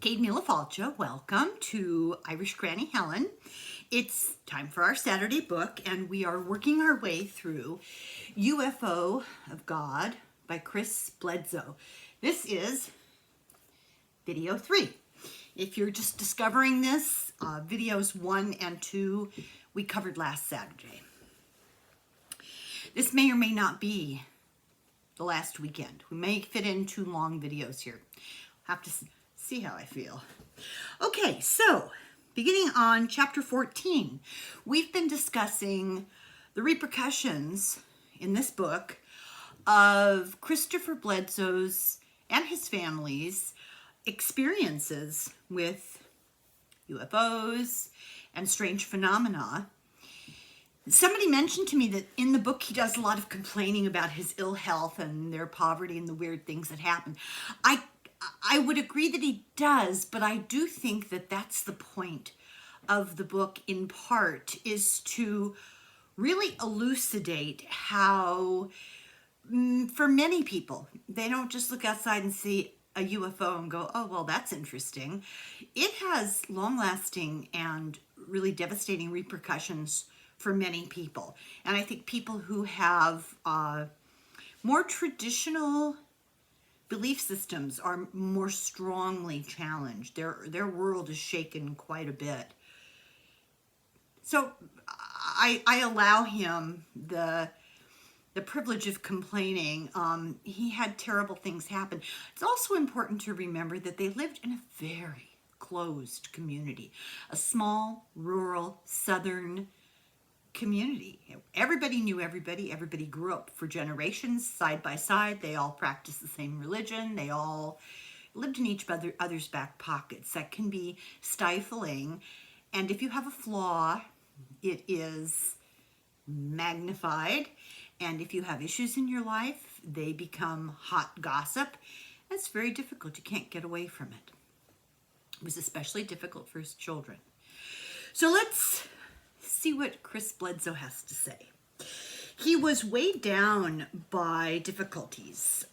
Kate Milafalcha, welcome to Irishgrannyhelen. It's time for our Saturday book, and we are working our way through UFO of God by Bledsoe. This is video 3. If you're just discovering this, videos 1 and 2 we covered last Saturday. This may or may not be the last weekend. We may fit in 2 long videos here. Have to see how I feel. Okay, so beginning on chapter 14, we've been discussing the repercussions in this book of Christopher Bledsoe's and his family's experiences with UFOs and strange phenomena. Somebody mentioned to me that in the book he does a lot of complaining about his ill health and their poverty and the weird things that happen. I would agree that he does, but I do think that that's the point of the book in part, is to really elucidate how, for many people, they don't just look outside and see a UFO and go, oh, well, that's interesting. It has long-lasting and really devastating repercussions for many people. And I think people who have more traditional belief systems are more strongly challenged. Their world is shaken quite a bit. So I allow him the privilege of complaining. He had terrible things happen. It's also important to remember that they lived in a very closed community, a small, rural, southern community. Everybody knew everybody. Everybody grew up for generations side by side. They all practiced the same religion. They all lived in each other's back pockets. That can be stifling. And if you have a flaw, it is magnified. And if you have issues in your life, they become hot gossip. That's very difficult. You can't get away from it. It was especially difficult for his children. So let's see what Bledsoe has to say. He was weighed down by difficulties.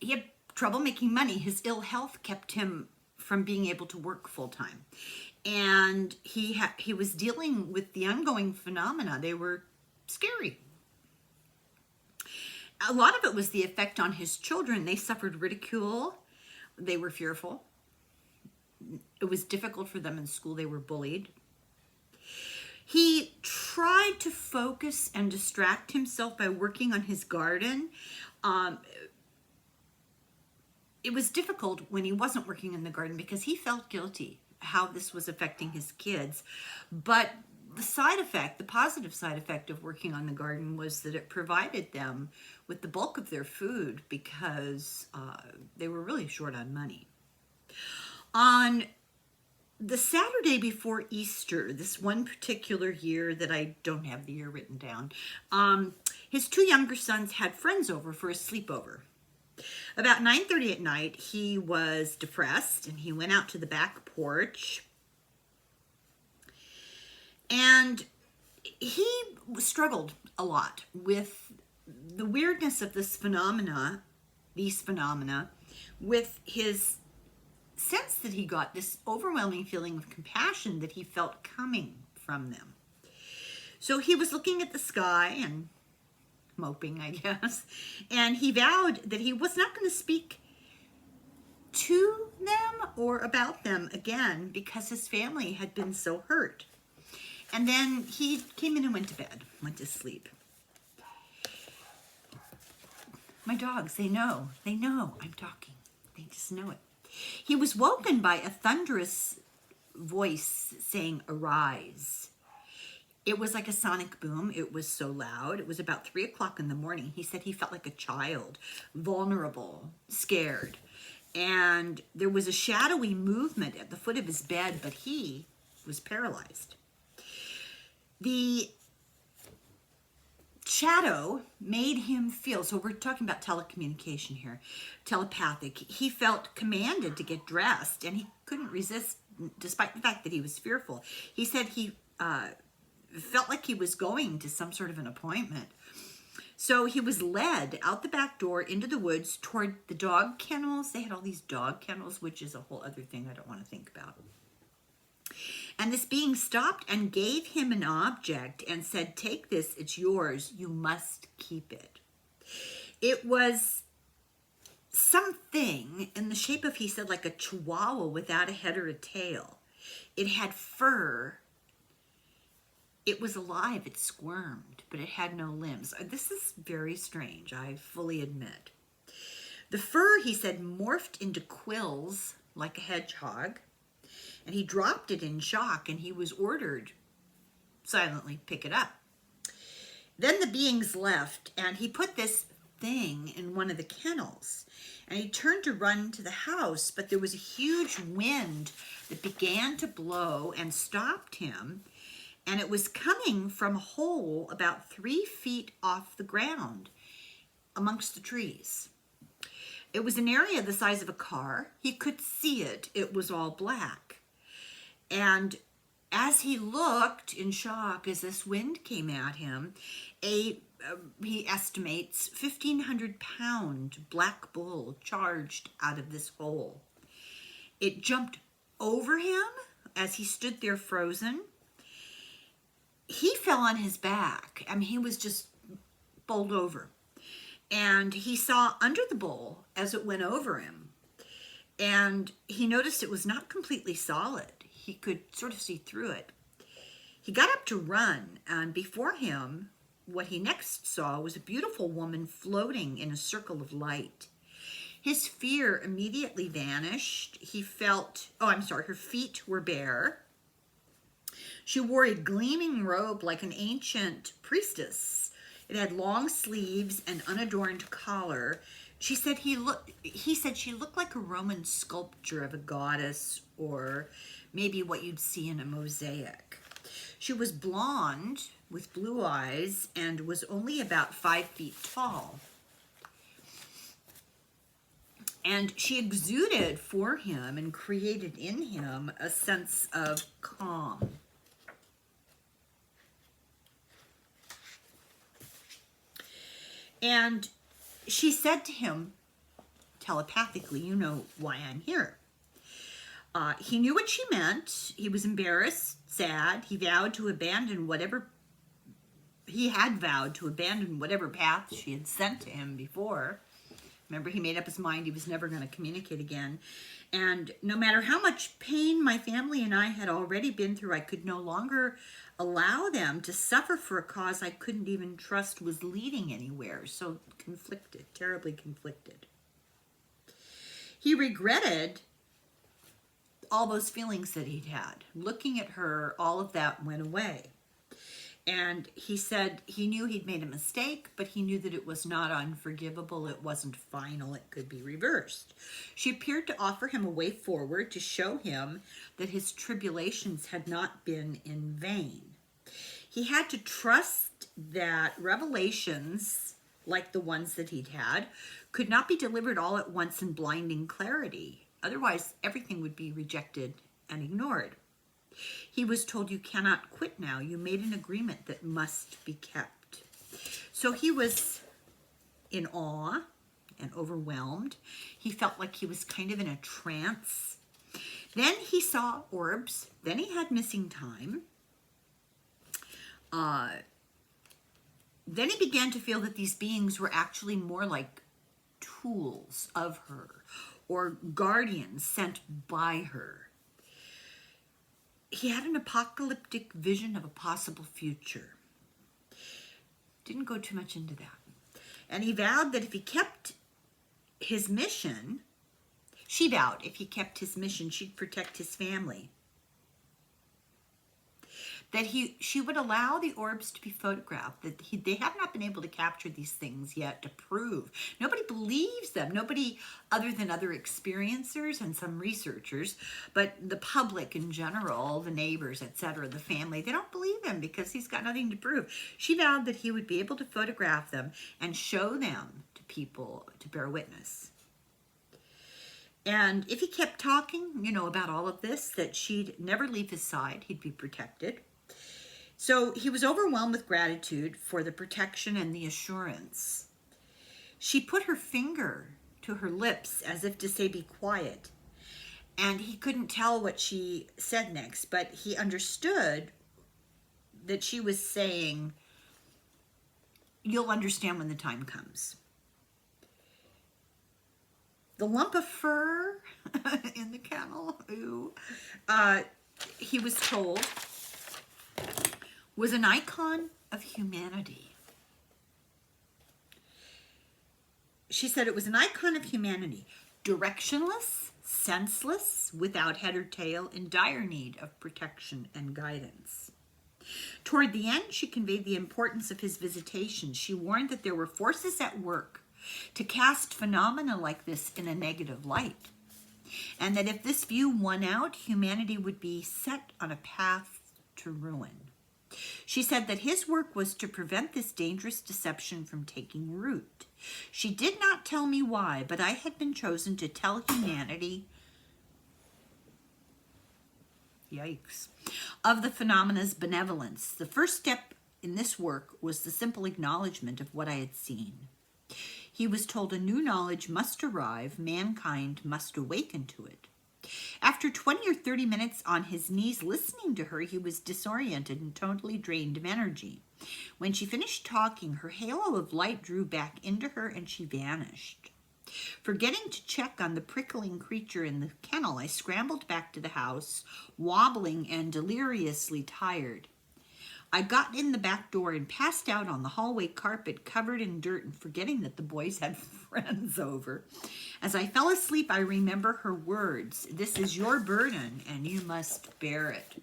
He had trouble making money. His ill health kept him from being able to work full time. And he was dealing with the ongoing phenomena. They were scary. A lot of it was the effect on his children. They suffered ridicule. They were fearful. It was difficult for them in school. They were bullied. He tried to focus and distract himself by working on his garden. It was difficult when he wasn't working in the garden because he felt guilty how this was affecting his kids. But the side effect, the positive side effect of working on the garden was that it provided them with the bulk of their food because they were really short on money. On the Saturday before Easter, this one particular year that I don't have the year written down, his 2 younger sons had friends over for a sleepover. About 9:30 at night, he was depressed and he went out to the back porch. And he struggled a lot with the weirdness of these phenomena, with his sense that he got this overwhelming feeling of compassion that he felt coming from them. So he was looking at the sky and moping, I guess, and he vowed that he was not going to speak to them or about them again because his family had been so hurt. And then he came in and went to bed, went to sleep. My dogs, they know I'm talking. They just know it. He was woken by a thunderous voice saying, "Arise." It was like a sonic boom. It was so loud. It was about 3 o'clock in the morning. He said he felt like a child, vulnerable, scared. And there was a shadowy movement at the foot of his bed, but he was paralyzed. The shadow made him feel, so we're talking about telecommunication here, telepathic. He felt commanded to get dressed, and he couldn't resist, despite the fact that he was fearful. He said he felt like he was going to some sort of an appointment. So he was led out the back door into the woods toward the dog kennels. They had all these dog kennels, which is a whole other thing I don't want to think about. And this being stopped and gave him an object and said, "Take this, it's yours, you must keep it." It was something in the shape of, he said, like a chihuahua without a head or a tail. It had fur. It was alive, it squirmed, but it had no limbs. This is very strange, I fully admit. The fur, he said, morphed into quills like a hedgehog, and he dropped it in shock, and he was ordered silently pick it up. Then the beings left, and he put this thing in one of the kennels, and he turned to run to the house, but there was a huge wind that began to blow and stopped him, and it was coming from a hole about 3 feet off the ground amongst the trees. It was an area the size of a car. He could see it. It was all black. And as he looked in shock, as this wind came at him, he estimates 1,500-pound black bull charged out of this hole. It jumped over him as he stood there frozen. He fell on his back. I mean, he was just bowled over. And he saw under the bull as it went over him. And he noticed it was not completely solid. He could sort of see through it. He got up to run, and before him, what he next saw was a beautiful woman floating in a circle of light. His fear immediately vanished. He felt, her feet were bare. She wore a gleaming robe like an ancient priestess. It had long sleeves and unadorned collar. He said she looked like a Roman sculpture of a goddess, or maybe what you'd see in a mosaic. She was blonde with blue eyes and was only about 5 feet tall. And she exuded for him and created in him a sense of calm. And she said to him telepathically, "You know why I'm here." He knew what she meant. He was embarrassed, sad. He had vowed to abandon whatever path she had sent to him before. Remember, he made up his mind he was never going to communicate again. And no matter how much pain my family and I had already been through, I could no longer allow them to suffer for a cause I couldn't even trust was leading anywhere. So conflicted, terribly conflicted. He regretted all those feelings that he'd had. Looking at her, all of that went away. And he said he knew he'd made a mistake, but he knew that it was not unforgivable. It wasn't final. It could be reversed. She appeared to offer him a way forward, to show him that his tribulations had not been in vain. He had to trust that revelations, like the ones that he'd had, could not be delivered all at once in blinding clarity. Otherwise, everything would be rejected and ignored. He was told, "You cannot quit now. You made an agreement that must be kept." So he was in awe and overwhelmed. He felt like he was kind of in a trance. Then he saw orbs. Then he had missing time. Then he began to feel that these beings were actually more like tools of her, or guardians sent by her. He had an apocalyptic vision of a possible future. Didn't go too much into that. And he vowed that if he kept his mission, she vowed if he kept his mission, she'd protect his family. That she would allow the orbs to be photographed, that they have not been able to capture these things yet to prove. Nobody believes them. Nobody other than other experiencers and some researchers, but the public in general, the neighbors, etc., the family, they don't believe him because he's got nothing to prove. She vowed that he would be able to photograph them and show them to people to bear witness. And if he kept talking, about all of this, that she'd never leave his side, he'd be protected. So he was overwhelmed with gratitude for the protection and the assurance. She put her finger to her lips as if to say, be quiet. And he couldn't tell what she said next, but he understood that she was saying, you'll understand when the time comes. The lump of fur in the kennel, he was told, was an icon of humanity. She said it was an icon of humanity, directionless, senseless, without head or tail, in dire need of protection and guidance. Toward the end, she conveyed the importance of his visitation. She warned that there were forces at work to cast phenomena like this in a negative light, and that if this view won out, humanity would be set on a path to ruin. She said that his work was to prevent this dangerous deception from taking root. She did not tell me why, but I had been chosen to tell humanity, yikes, of the phenomena's benevolence. The first step in this work was the simple acknowledgement of what I had seen. He was told a new knowledge must arrive, mankind must awaken to it. After 20 or 30 minutes on his knees listening to her, he was disoriented and totally drained of energy. When she finished talking, her halo of light drew back into her and she vanished. Forgetting to check on the prickling creature in the kennel, I scrambled back to the house, wobbling and deliriously tired. I got in the back door and passed out on the hallway carpet covered in dirt and forgetting that the boys had friends over. As I fell asleep, I remember her words, "This is your burden and you must bear it."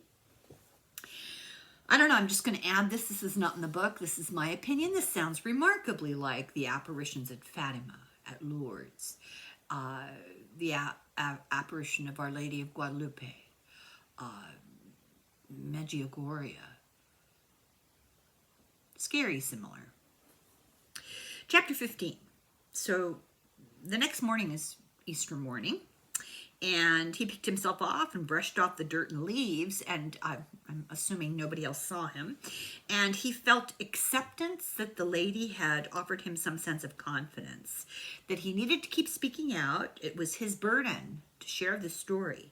I don't know, I'm just going to add this. This is not in the book. This is my opinion. This sounds remarkably like the apparitions at Fatima, at Lourdes, the apparition of Our Lady of Guadalupe, Medjugorje. Scary similar. Chapter 15. So the next morning is Easter morning, and he picked himself off and brushed off the dirt and leaves, and I'm assuming nobody else saw him, and he felt acceptance that the lady had offered him some sense of confidence, that he needed to keep speaking out. It was his burden to share the story.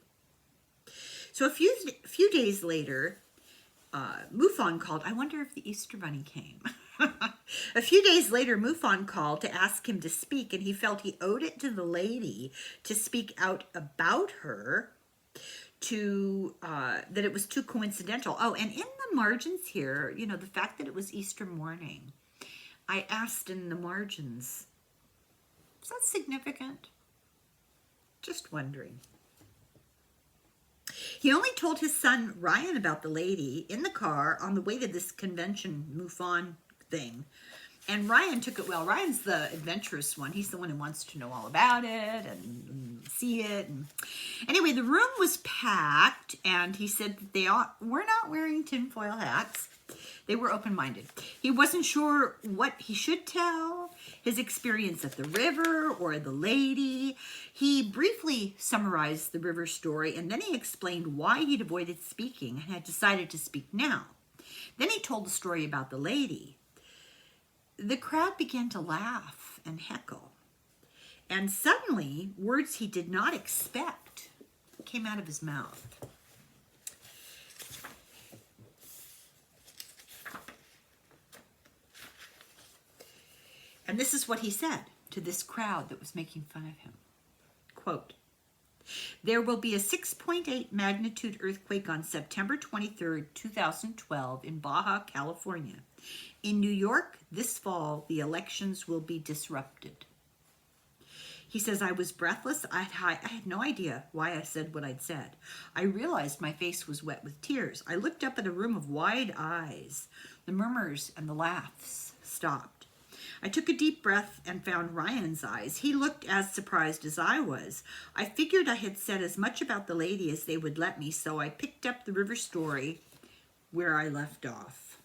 So a few days later, Mufon called. I wonder if the Easter Bunny came. A few days later, Mufon called to ask him to speak, and he felt he owed it to the lady to speak out about her, that it was too coincidental. Oh, and in the margins here, you know, the fact that it was Easter morning, I asked in the margins, is that significant? Just wondering. He only told his son Ryan about the lady in the car on the way to this convention MUFON thing. And Ryan took it well. Ryan's the adventurous one. He's the one who wants to know all about it and see it. And anyway, the room was packed, and he said that they were not wearing tinfoil hats. They were open-minded. He wasn't sure what he should tell, his experience at the river or the lady. He briefly summarized the river story, and then he explained why he'd avoided speaking and had decided to speak now. Then he told the story about the lady. The crowd began to laugh and heckle, and suddenly words he did not expect came out of his mouth. And this is what he said to this crowd that was making fun of him. Quote, "There will be a 6.8 magnitude earthquake on September 23rd, 2012 in Baja, California. In New York, this fall, the elections will be disrupted." He says, "I was breathless. I had no idea why I said what I'd said. I realized my face was wet with tears. I looked up at a room of wide eyes. The murmurs and the laughs stopped. I took a deep breath and found Ryan's eyes. He looked as surprised as I was. I figured I had said as much about the lady as they would let me, so I picked up the river story where I left off."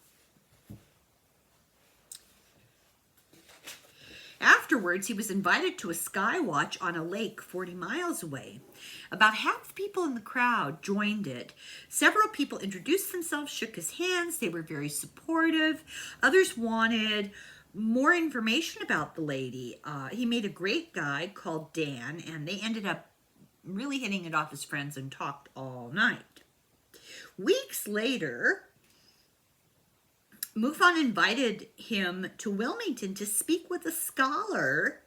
Afterwards, he was invited to a sky watch on a lake 40 miles away. About half the people in the crowd joined it. Several people introduced themselves, shook his hands. They were very supportive. Others wanted more information about the lady. He made a great guide called Dan, and they ended up really hitting it off as friends and talked all night. Weeks later, MUFON invited him to Wilmington to speak with a scholar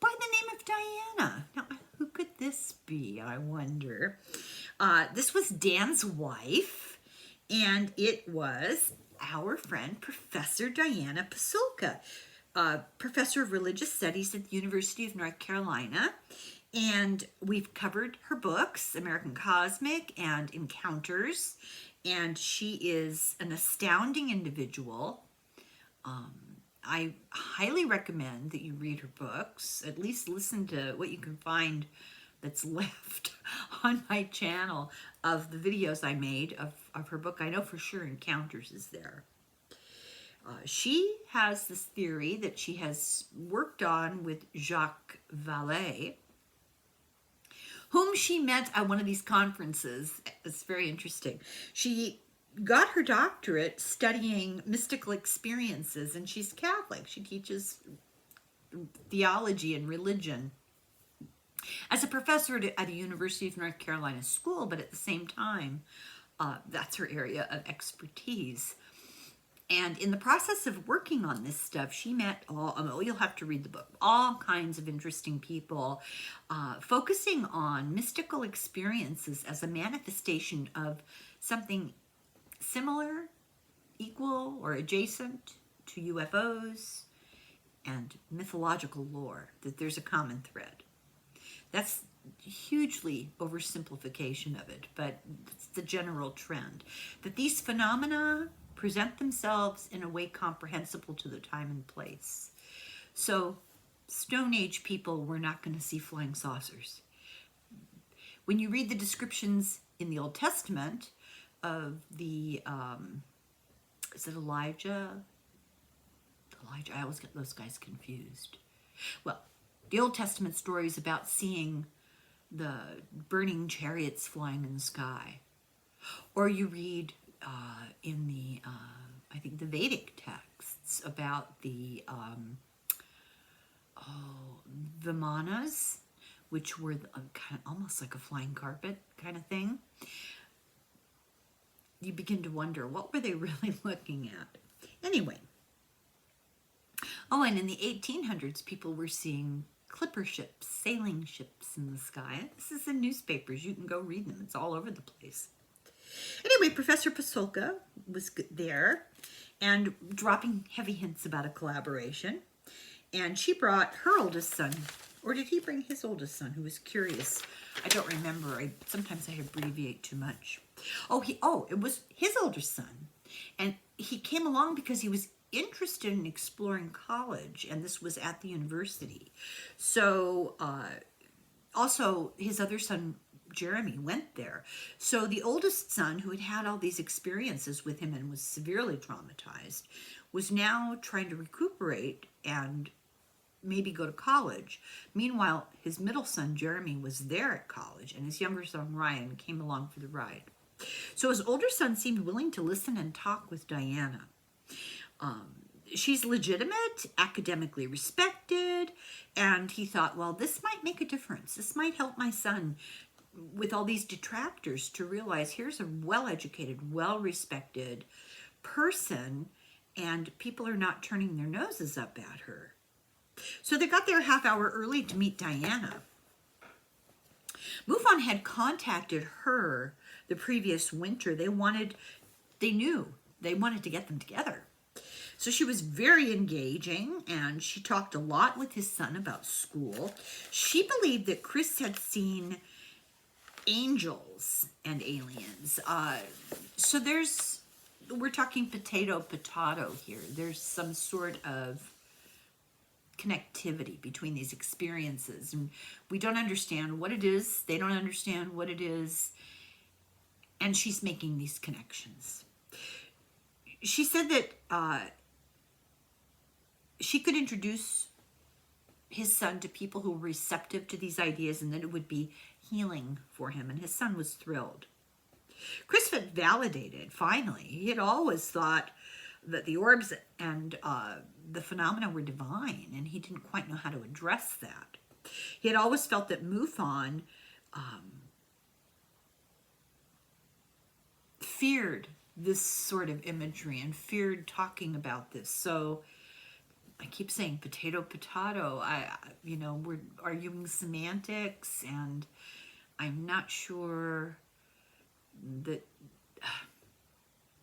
by the name of Diana. Now, who could this be, I wonder? This was Dan's wife, and it was our friend, Professor Diana Pasulka, professor of religious studies at the University of North Carolina. And we've covered her books, American Cosmic and Encounters. And she is an astounding individual. I highly recommend that you read her books, at least listen to what you can find that's left on my channel of the videos I made of her book. I know for sure Encounters is there. She has this theory that she has worked on with Jacques Vallée, whom she met at one of these conferences. It's very interesting. She got her doctorate studying mystical experiences, and she's Catholic. She teaches theology and religion as a professor at a University of North Carolina school, but at the same time, that's her area of expertise. And in the process of working on this stuff, she met you'll have to read the book, all kinds of interesting people, focusing on mystical experiences as a manifestation of something similar, equal, or adjacent to UFOs and mythological lore, that there's a common thread. That's hugely oversimplification of it, but it's the general trend, that these phenomena present themselves in a way comprehensible to the time and place. So Stone Age people were not going to see flying saucers. When you read the descriptions in the Old Testament of the, is it Elijah? I always get those guys confused. Well, the Old Testament stories about seeing the burning chariots flying in the sky. Or you read in the, I think the Vedic texts about the Vimanas, which were kind of almost like a flying carpet kind of thing. You begin to wonder, what were they really looking at? Anyway. Oh, and in the 1800s, people were seeing clipper ships, sailing ships in the sky. This is in newspapers. You can go read them. It's all over the place. Anyway, Professor Pasulka was there and dropping heavy hints about a collaboration. And she brought her oldest son, or did he bring his oldest son, who was curious? I don't remember. Sometimes I abbreviate too much. It was his oldest son. And he came along because he was interested in exploring college, and this was at the university. So also his other son, Jeremy, went there. So the oldest son, who had had all these experiences with him and was severely traumatized, was now trying to recuperate and maybe go to college. Meanwhile, his middle son, Jeremy, was there at college, and his younger son, Ryan, came along for the ride. So his older son seemed willing to listen and talk with Diana. She's legitimate, academically respected, and he thought, well, this might make a difference. This might help my son with all these detractors to realize here's a well-educated, well-respected person, and people are not turning their noses up at her. So they got there a half hour early to meet Diana. MUFON had contacted her the previous winter. They wanted to get them together. So she was very engaging, and she talked a lot with his son about school. She believed that Chris had seen angels and aliens. So we're talking potato here. There's some sort of connectivity between these experiences, and we don't understand what it is. They don't understand what it is, and she's making these connections. She said that she could introduce his son to people who were receptive to these ideas and that it would be healing for him. And his son was thrilled. Chris felt validated, finally. He had always thought that the orbs and the phenomena were divine, and he didn't quite know how to address that. He had always felt that MUFON feared this sort of imagery and feared talking about this. So I keep saying potato, potato. We're arguing semantics, and I'm not sure that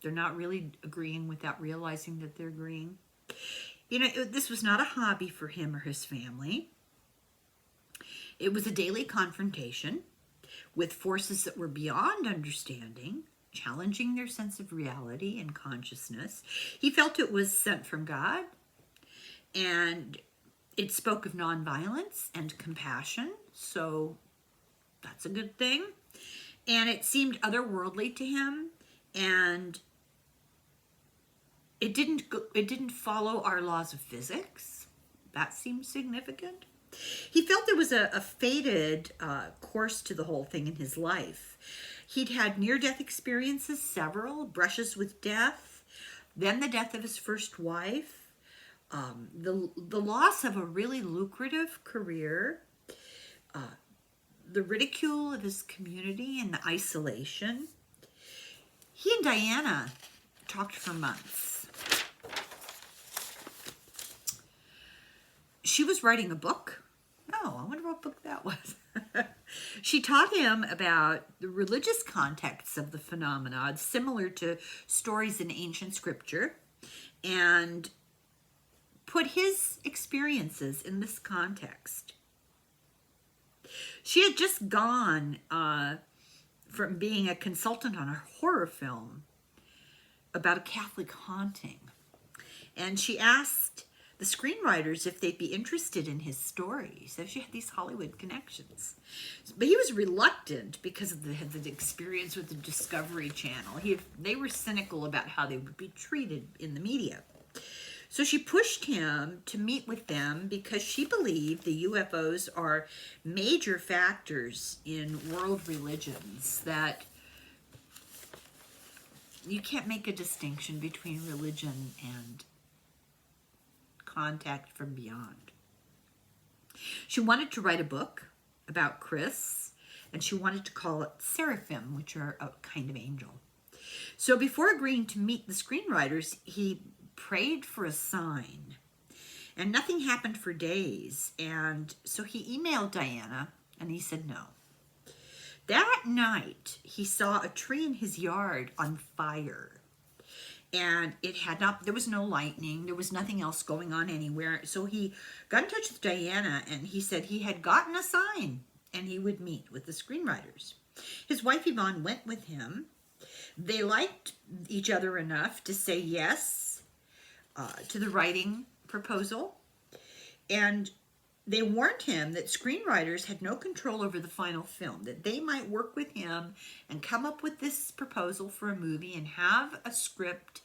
they're not really agreeing without realizing that they're agreeing. This was not a hobby for him or his family. It was a daily confrontation with forces that were beyond understanding, challenging their sense of reality and consciousness. He felt it was sent from God, and it spoke of nonviolence and compassion, so that's a good thing. And it seemed otherworldly to him, and it didn't follow our laws of physics. That seemed significant. He felt there was a fated course to the whole thing in his life. He'd had near-death experiences, several, brushes with death, then the death of his first wife, the loss of a really lucrative career, the ridicule of his community and the isolation. He and Diana talked for months. She was writing a book. Oh, I wonder what book that was. She taught him about the religious context of the phenomena, similar to stories in ancient scripture, and put his experiences in this context. She had just gone from being a consultant on a horror film about a Catholic haunting. And she asked the screenwriters if they'd be interested in his story. So she had these Hollywood connections. But he was reluctant because of the experience with the Discovery Channel. They were cynical about how they would be treated in the media. So she pushed him to meet with them because she believed the UFOs are major factors in world religions, that you can't make a distinction between religion and contact from beyond. She wanted to write a book about Chris, and she wanted to call it Seraphim, which are a kind of angel. So before agreeing to meet the screenwriters, he prayed for a sign, and nothing happened for days. And so he emailed Diana, and he said no. That night, he saw a tree in his yard on fire, and there was no lightning, there was nothing else going on anywhere. So he got in touch with Diana, and he said he had gotten a sign, and he would meet with the screenwriters. His wife Yvonne went with him. They liked each other enough to say yes to the writing proposal, and they warned him that screenwriters had no control over the final film, that they might work with him and come up with this proposal for a movie and have a script,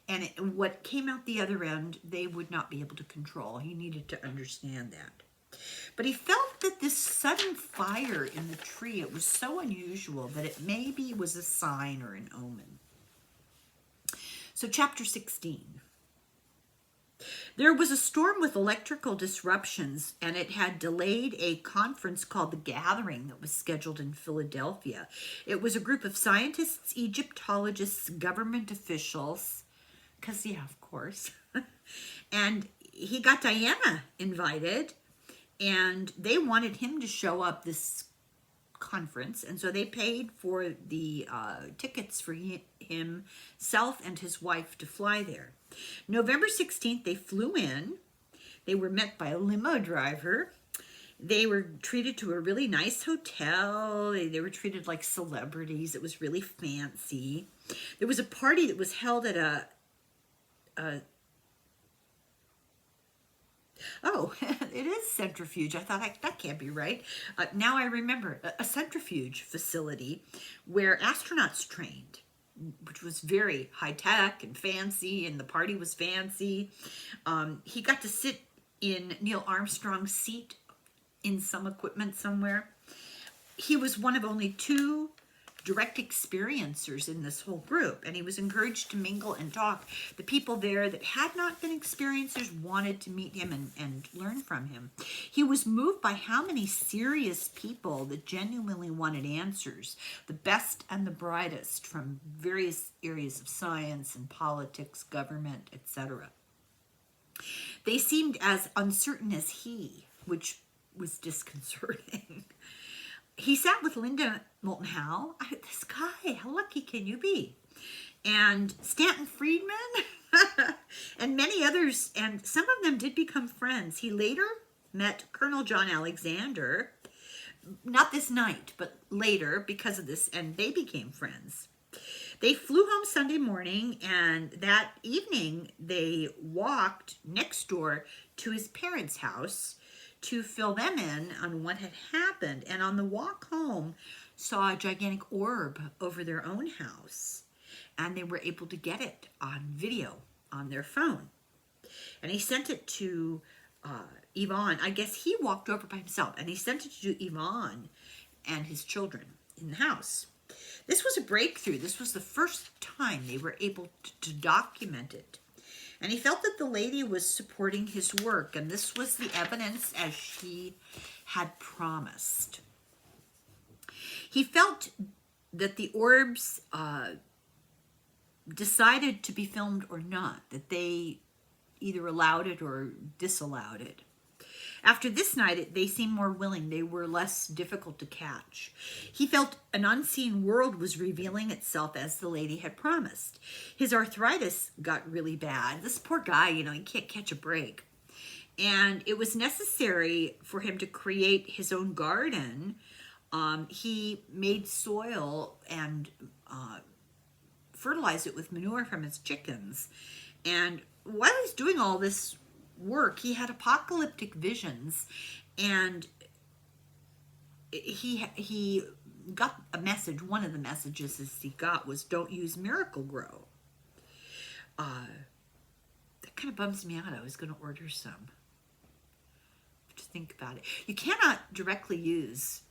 and what came out the other end, they would not be able to control. He needed to understand that. But he felt that this sudden fire in the tree, it was so unusual that it maybe was a sign or an omen. So chapter 16. There was a storm with electrical disruptions, and it had delayed a conference called The Gathering that was scheduled in Philadelphia. It was a group of scientists, Egyptologists, government officials, because, yeah, of course. And he got Diana invited, and they wanted him to show up this conference, and so they paid for the tickets for himself and his wife to fly there. November 16th, they flew in. They were met by a limo driver. They were treated to a really nice hotel. They were treated like celebrities. It was really fancy. There was a party that was held at oh, it is centrifuge. I thought, that can't be right. Now I remember, a centrifuge facility where astronauts trained, which was very high-tech and fancy, and the party was fancy. He got to sit in Neil Armstrong's seat in some equipment somewhere. He was one of only 2 direct experiencers in this whole group, and he was encouraged to mingle and talk. The people there that had not been experiencers wanted to meet him and learn from him. He was moved by how many serious people that genuinely wanted answers, the best and the brightest from various areas of science and politics, government, etc. They seemed as uncertain as he, which was disconcerting. He sat with Linda Moulton Howe. This guy, how lucky can you be? And Stanton Friedman and many others, and some of them did become friends. He later met Colonel John Alexander, not this night, but later because of this, and they became friends. They flew home Sunday morning, and that evening they walked next door to his parents' house to fill them in on what had happened. And on the walk home, saw a gigantic orb over their own house, and they were able to get it on video on their phone. And he sent it to Yvonne. I guess he walked over by himself, and he sent it to Yvonne and his children in the house. This was a breakthrough. This was the first time they were able to document it. And he felt that the lady was supporting his work, and this was the evidence as she had promised. He felt that the orbs decided to be filmed or not, that they either allowed it or disallowed it. After this night, they seemed more willing. They were less difficult to catch. He felt an unseen world was revealing itself as the lady had promised. His arthritis got really bad. This poor guy, he can't catch a break. And it was necessary for him to create his own garden. He made soil and fertilized it with manure from his chickens. And while he's doing all this work, he had apocalyptic visions, and he got a message. One of the messages he got was, don't use Miracle-Gro. That kind of bums me out. I was going to order some. To think about it, you cannot directly use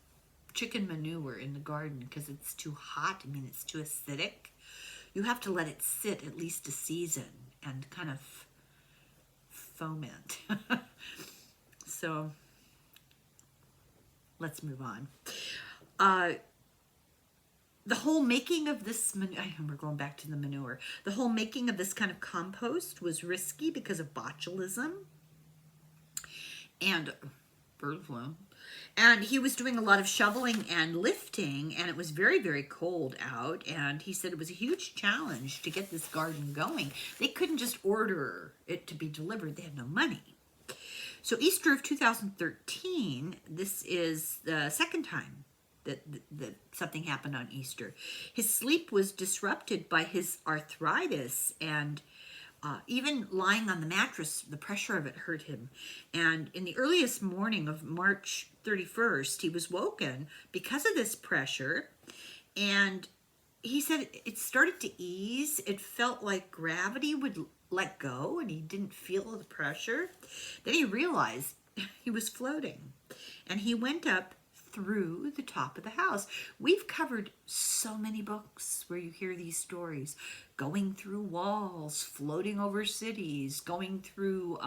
chicken manure in the garden because it's too hot. It's too acidic. You have to let it sit at least a season and kind of foment. So let's move on. The whole making of this, we're going back to the manure. The whole making of this kind of compost was risky because of botulism and bird flu. And he was doing a lot of shoveling and lifting, and it was very, very cold out. And he said it was a huge challenge to get this garden going. They couldn't just order it to be delivered. They had no money. So Easter of 2013, this is the second time that something happened on Easter. His sleep was disrupted by his arthritis, and even lying on the mattress, the pressure of it hurt him. And in the earliest morning of March 31st, he was woken because of this pressure. And he said it started to ease. It felt like gravity would let go, and he didn't feel the pressure. Then he realized he was floating, and he went up through the top of the house. We've covered so many books where you hear these stories, going through walls, floating over cities, going through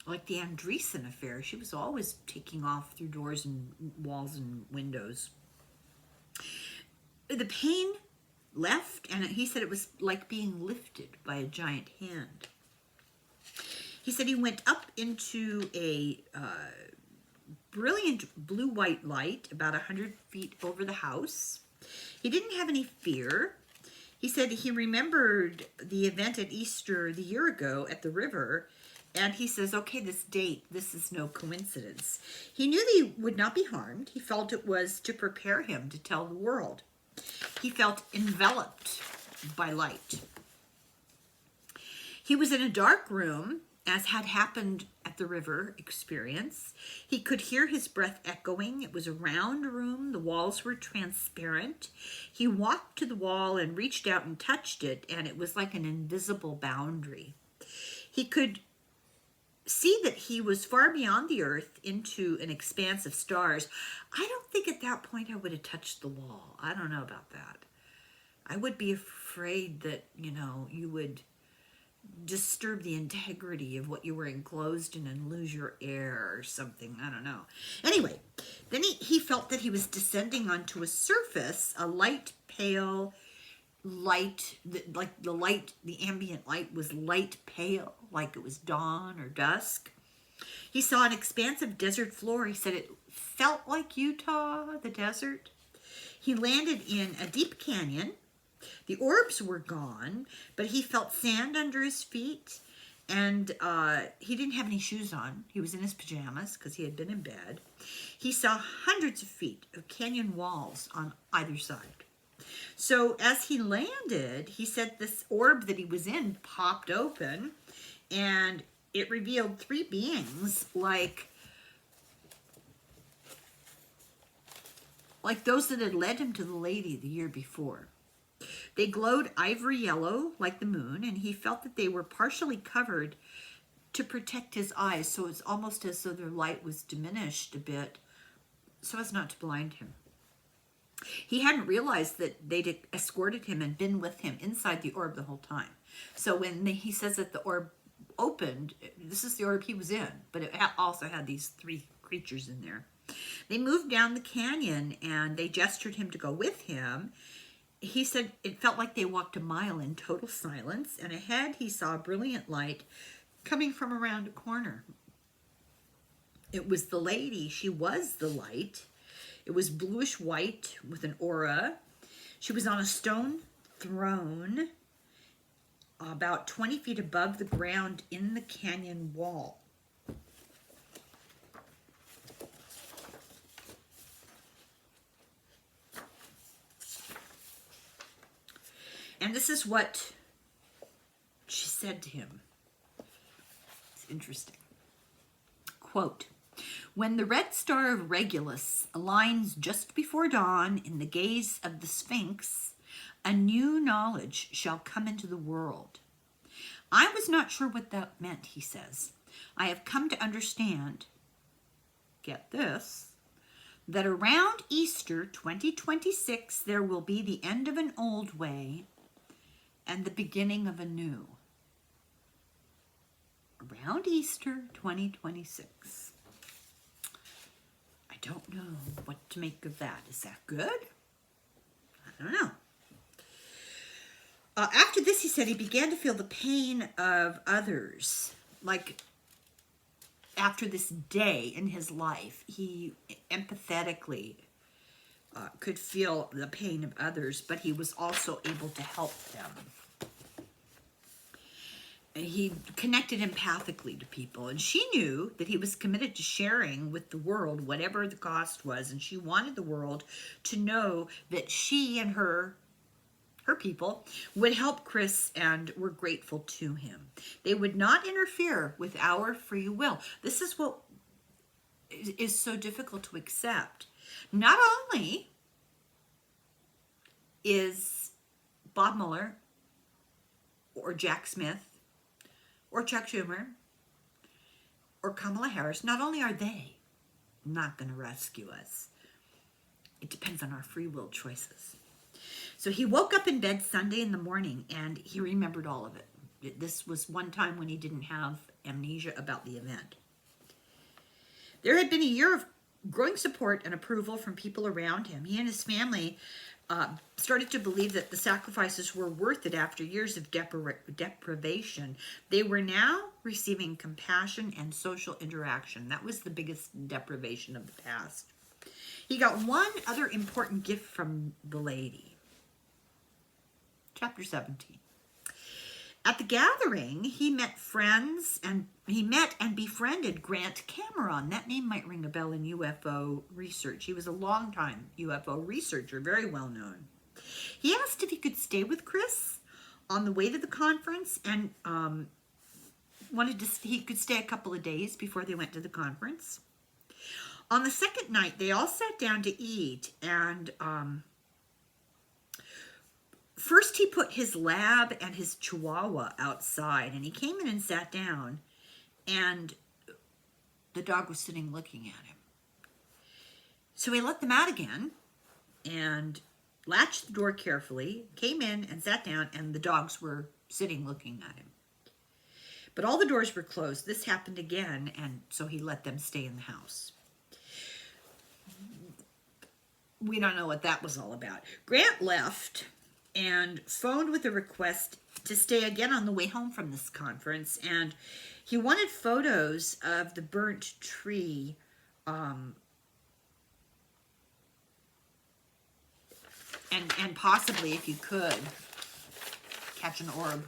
like the Andreessen affair. She was always taking off through doors and walls and windows. The pain left, and he said it was like being lifted by a giant hand. He said he went up into a brilliant blue-white light about 100 feet over the house. He didn't have any fear. He said he remembered the event at Easter the year ago at the river, and he says, okay, this date, this is no coincidence. He knew that he would not be harmed. He felt it was to prepare him to tell the world. He felt enveloped by light. He was in a dark room, as had happened at the river experience. He could hear his breath echoing. It was a round room. The walls were transparent. He walked to the wall and reached out and touched it, and it was like an invisible boundary. He could see that he was far beyond the earth into an expanse of stars. I don't think at that point I would have touched the wall. I don't know about that. I would be afraid that, you know, you would disturb the integrity of what you were enclosed in and lose your air or something. I don't know. Anyway, then he felt that he was descending onto a surface, a light, pale light, like the ambient light was light pale, like it was dawn or dusk. He saw an expansive desert floor. He said it felt like Utah, the desert. He landed in a deep canyon. The orbs were gone, but he felt sand under his feet, and he didn't have any shoes on. He was in his pajamas because he had been in bed. He saw hundreds of feet of canyon walls on either side. So as he landed, he said this orb that he was in popped open, and it revealed three beings like those that had led him to the lady the year before. They glowed ivory yellow like the moon, and he felt that they were partially covered to protect his eyes, so it's almost as though their light was diminished a bit so as not to blind him. He hadn't realized that they'd escorted him and been with him inside the orb the whole time. So when he says that the orb opened, this is the orb he was in, but it also had these three creatures in there. They moved down the canyon, and they gestured him to go with him. He said it felt like they walked a mile in total silence, and ahead he saw a brilliant light coming from around a corner. It was the lady. She was the light. It was bluish white with an aura. She was on a stone throne about 20 feet above the ground in the canyon wall. And this is what she said to him. It's interesting. Quote, "When the red star of Regulus aligns just before dawn in the gaze of the Sphinx, a new knowledge shall come into the world. I was not sure what that meant," he says. "I have come to understand," get this, "that around Easter 2026 there will be the end of an old way and the beginning of a new." Around Easter 2026. I don't know what to make of that. Is that good? I don't know. After this, he said he began to feel the pain of others. Like after this day in his life, he empathetically could feel the pain of others, but he was also able to help them. He connected empathically to people, and she knew that he was committed to sharing with the world whatever the cost was, and she wanted the world to know that she and her people would help Chris and were grateful to him. They would not interfere with our free will. This is what is so difficult to accept. Not only is Bob Mueller or Jack Smith or Chuck Schumer or Kamala Harris, not only are they not going to rescue us, it depends on our free will choices. So he woke up in bed Sunday in the morning, and he remembered all of it. This was one time when he didn't have amnesia about the event. There had been a year of growing support and approval from people around him. He and his family started to believe that the sacrifices were worth it after years of deprivation. They were now receiving compassion and social interaction. That was the biggest deprivation of the past. He got one other important gift from the lady. Chapter 17. At the gathering, he met and befriended Grant Cameron. That name might ring a bell in UFO research. He was a longtime UFO researcher, very well known. He asked if he could stay with Chris on the way to the conference, and he could stay a couple of days before they went to the conference. On the second night, they all sat down to eat, and first he put his lab and his chihuahua outside, and he came in and sat down, and the dog was sitting looking at him. So he let them out again and latched the door carefully, came in and sat down, and the dogs were sitting looking at him. But all the doors were closed. This happened again, and so he let them stay in the house. We don't know what that was all about. Grant left and phoned with a request to stay again on the way home from this conference, and he wanted photos of the burnt tree and possibly, if you could, catch an orb.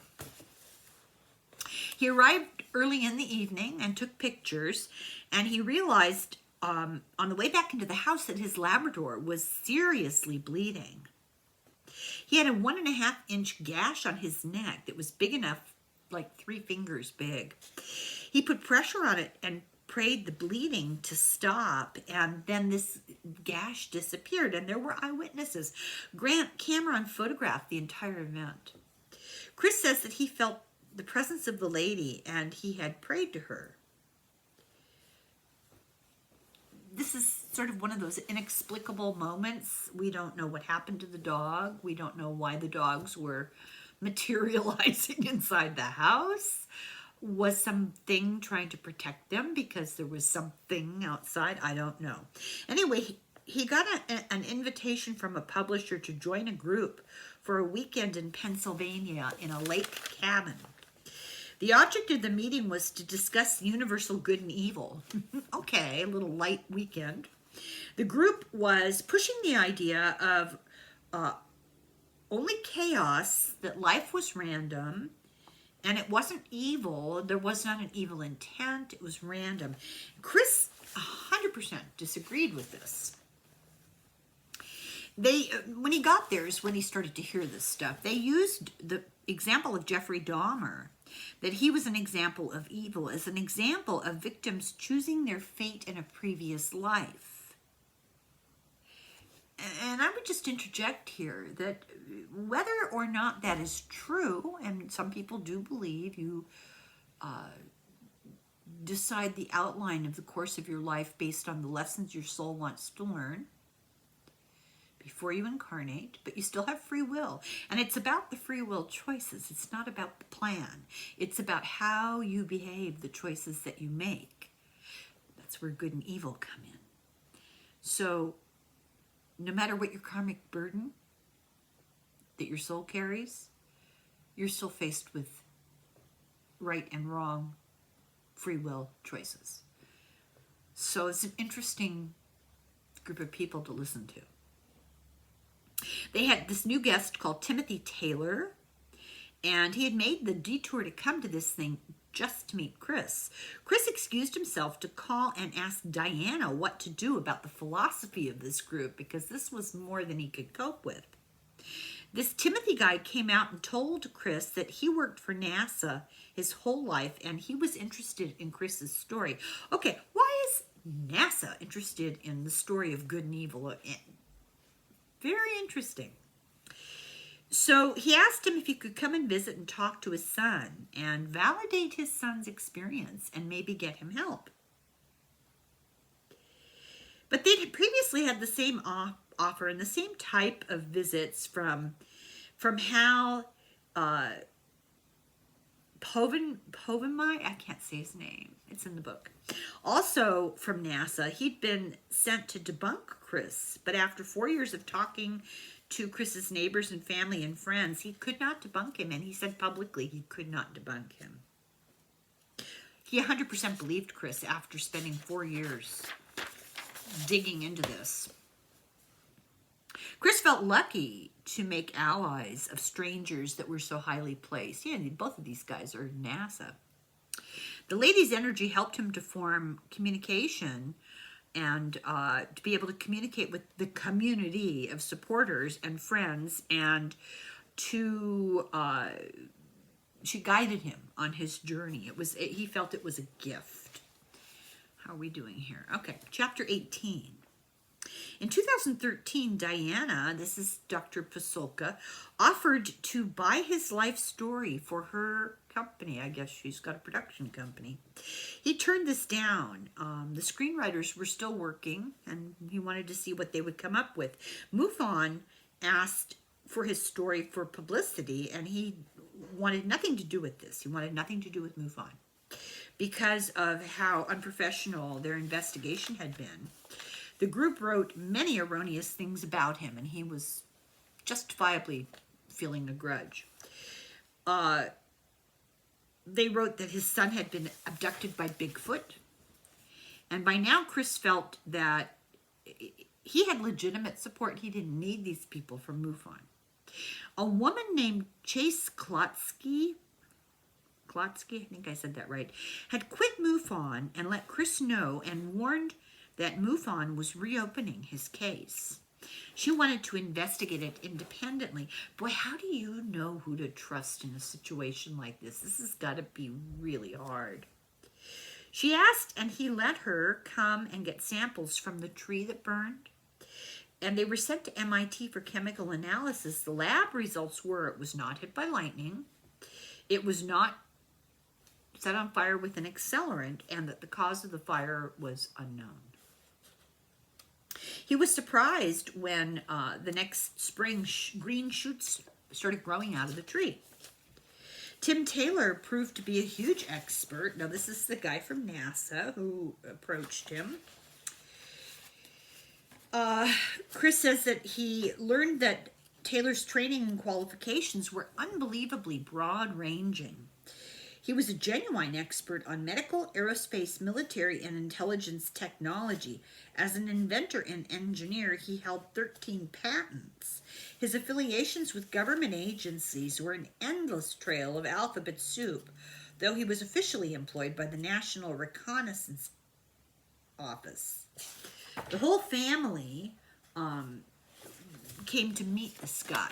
He arrived early in the evening and took pictures, and he realized on the way back into the house that his Labrador was seriously bleeding. He had a 1.5-inch gash on his neck that was big enough, like 3 fingers big. He put pressure on it and prayed the bleeding to stop, and then this gash disappeared, and there were eyewitnesses. Grant Cameron photographed the entire event. Chris says that he felt the presence of the lady and he had prayed to her. This is sort of one of those inexplicable moments. We don't know what happened to the dog. We don't know why the dogs were materializing inside the house. Was something trying to protect them because there was something outside? I don't know. Anyway, he got an invitation from a publisher to join a group for a weekend in Pennsylvania in a lake cabin. The object of the meeting was to discuss universal good and evil. Okay, a little light weekend. The group was pushing the idea of only chaos, that life was random, and it wasn't evil. There was not an evil intent. It was random. Chris 100% disagreed with this. When he got there is when he started to hear this stuff. They used the example of Jeffrey Dahmer, that he was an example of evil, as an example of victims choosing their fate in a previous life. And I would just interject here that whether or not that is true, and some people do believe you decide the outline of the course of your life based on the lessons your soul wants to learn before you incarnate, but you still have free will. And it's about the free will choices. It's not about the plan. It's about how you behave, the choices that you make. That's where good and evil come in. So no matter what your karmic burden that your soul carries, you're still faced with right and wrong free will choices. So it's an interesting group of people to listen to. They had this new guest called Timothy Taylor, and he had made the detour to come to this thing just to meet Chris. Chris excused himself to call and ask Diana what to do about the philosophy of this group, because this was more than he could cope with. This Timothy guy came out and told Chris that he worked for NASA his whole life, and he was interested in Chris's story. Okay, why is NASA interested in the story of good and evil? Very interesting. So he asked him if he could come and visit and talk to his son and validate his son's experience and maybe get him help. But they had previously had the same offer and the same type of visits from Hal Povenmire. I can't say his name. It's in the book. Also from NASA, he'd been sent to debunk Chris, but after 4 years of talking to Chris's neighbors and family and friends, he could not debunk him, and he said publicly he could not debunk him. He 100% believed Chris after spending 4 years digging into this. Chris felt lucky to make allies of strangers that were so highly placed. Yeah, both of these guys are NASA. The lady's energy helped him to form communication and to be able to communicate with the community of supporters and friends, and to she guided him on his journey. He felt it was a gift. How are we doing here? Okay, chapter 18. In 2013, Diana, this is Dr. Pasulka, offered to buy his life story for her company. I guess she's got a production company. He turned this down. The screenwriters were still working, and he wanted to see what they would come up with. MUFON asked for his story for publicity, and he wanted nothing to do with this. He wanted nothing to do with MUFON because of how unprofessional their investigation had been. The group wrote many erroneous things about him, and he was justifiably feeling a grudge. They wrote that his son had been abducted by Bigfoot, and by now Chris felt that he had legitimate support. He didn't need these people from MUFON. A woman named Chase Klotsky, I think I said that right, had quit MUFON and let Chris know and warned that MUFON was reopening his case. She wanted to investigate it independently. Boy, how do you know who to trust in a situation like this? This has got to be really hard. She asked, and he let her come and get samples from the tree that burned. And they were sent to MIT for chemical analysis. The lab results were it was not hit by lightning. It was not set on fire with an accelerant, and that the cause of the fire was unknown. He was surprised when the next spring green shoots started growing out of the tree. Tim Taylor proved to be a huge expert. Now, this is the guy from NASA who approached him. Chris says that he learned that Taylor's training and qualifications were unbelievably broad-ranging. He was a genuine expert on medical, aerospace, military, and intelligence technology. As an inventor and engineer, he held 13 patents. His affiliations with government agencies were an endless trail of alphabet soup, though he was officially employed by the National Reconnaissance Office. The whole family came to meet this guy.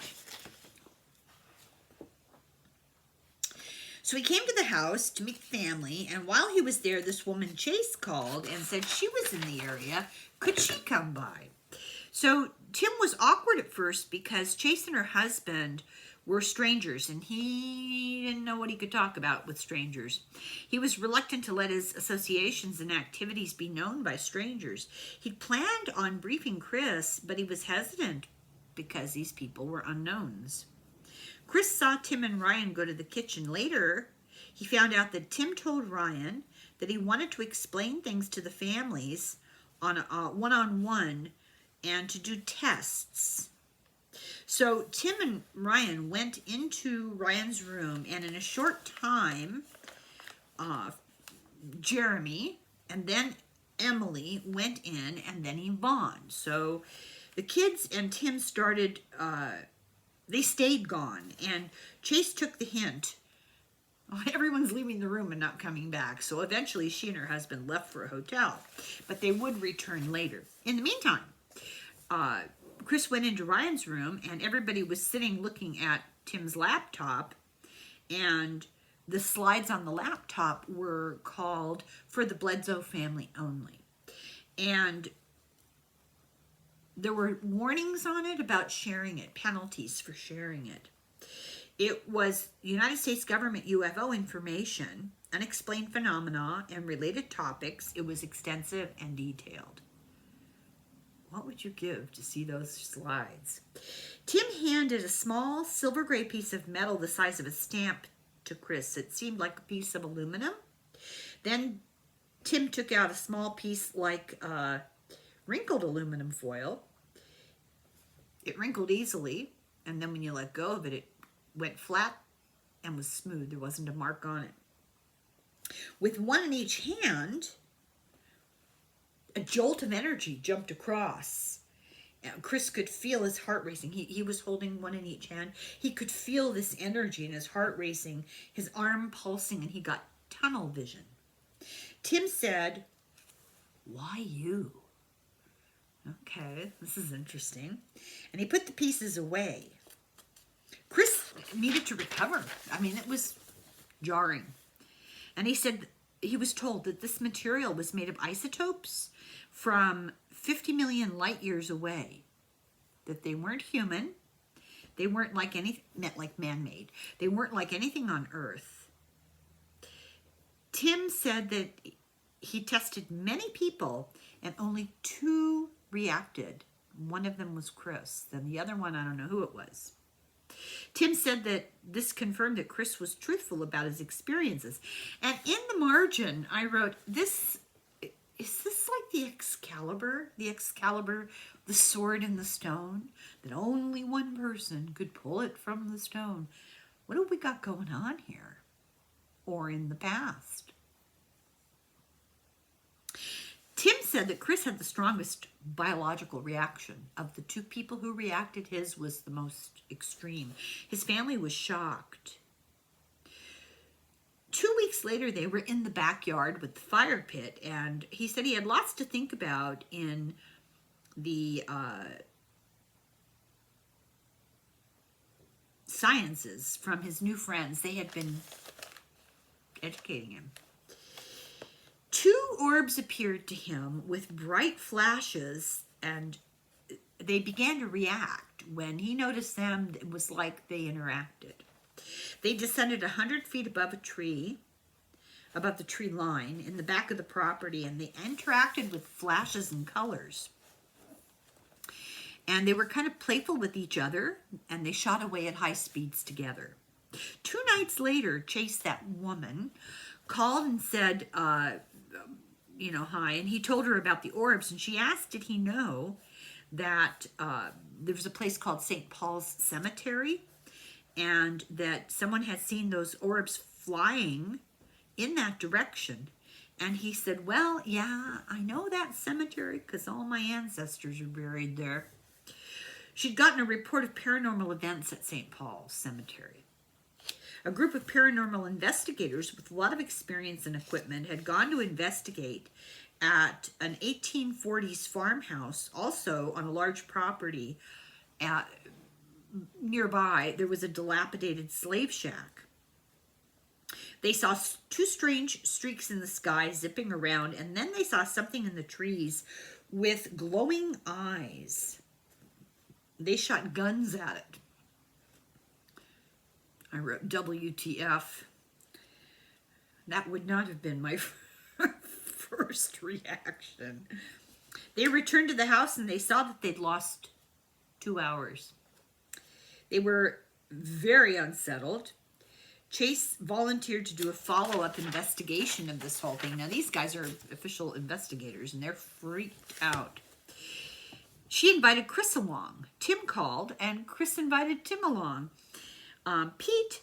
So he came to the house to meet the family, and while he was there, this woman Chase called and said she was in the area. Could she come by? So Tim was awkward at first because Chase and her husband were strangers, and he didn't know what he could talk about with strangers. He was reluctant to let his associations and activities be known by strangers. He'd planned on briefing Chris, but he was hesitant because these people were unknowns. Chris saw Tim and Ryan go to the kitchen. Later, he found out that Tim told Ryan that he wanted to explain things to the families on a one-on-one and to do tests. So Tim and Ryan went into Ryan's room, and in a short time, Jeremy and then Emily went in, and then Yvonne. So the kids and Tim started... they stayed gone, and Chase took the hint. Everyone's leaving the room and not coming back. So eventually she and her husband left for a hotel, but they would return later. In the meantime, Chris went into Ryan's room, and everybody was sitting looking at Tim's laptop, and the slides on the laptop were called "For the Bledsoe Family Only." And there were warnings on it about sharing it, penalties for sharing it. It was United States government UFO information, unexplained phenomena, and related topics. It was extensive and detailed. What would you give to see those slides? Tim handed a small silver gray piece of metal the size of a stamp to Chris. It seemed like a piece of aluminum. Then Tim took out a small piece like wrinkled aluminum foil. It wrinkled easily, and then when you let go of it, it went flat and was smooth. There wasn't a mark on it. With one in each hand, a jolt of energy jumped across. And Chris could feel his heart racing. He was holding one in each hand. He could feel this energy in his heart racing, his arm pulsing, and he got tunnel vision. Tim said, "Why you?" Okay, this is interesting. And he put the pieces away. Chris needed to recover. I mean, it was jarring. And he said he was told that this material was made of isotopes from 50 million light years away. That they weren't human. They weren't like man-made. They weren't like anything on Earth. Tim said that he tested many people and only 2 reacted. One of them was Chris. Then the other one, I don't know who it was. Tim said that this confirmed that Chris was truthful about his experiences. And in the margin, I wrote, is this like the Excalibur? The Excalibur, the sword in the stone, that only one person could pull it from the stone. What have we got going on here? Or in the past? Tim said that Chris had the strongest biological reaction. Of the 2 people who reacted, his was the most extreme. His family was shocked. 2 weeks later, they were in the backyard with the fire pit, and he said he had lots to think about in the sciences from his new friends. They had been educating him. 2 orbs appeared to him with bright flashes, and they began to react. When he noticed them, it was like they interacted. They descended 100 feet above a tree, above the tree line in the back of the property, and they interacted with flashes and colors. And they were kind of playful with each other, and they shot away at high speeds together. 2 nights later, Chase, that woman, called and said, hi, and he told her about the orbs, and she asked, did he know that there was a place called St. Paul's Cemetery, and that someone had seen those orbs flying in that direction. And he said, well, yeah, I know that cemetery because all my ancestors are buried there. She'd gotten a report of paranormal events at St. Paul's Cemetery. A group of paranormal investigators with a lot of experience and equipment had gone to investigate at an 1840s farmhouse, also on a large property. Nearby, there was a dilapidated slave shack. They saw 2 strange streaks in the sky zipping around, and then they saw something in the trees with glowing eyes. They shot guns at it. I wrote WTF. That would not have been my first reaction. They returned to the house and they saw that they'd lost 2 hours. They were very unsettled. Chase volunteered to do a follow-up investigation of this whole thing. Now, these guys are official investigators, and they're freaked out. She invited Chris along. Tim called, and Chris invited Tim along. Pete,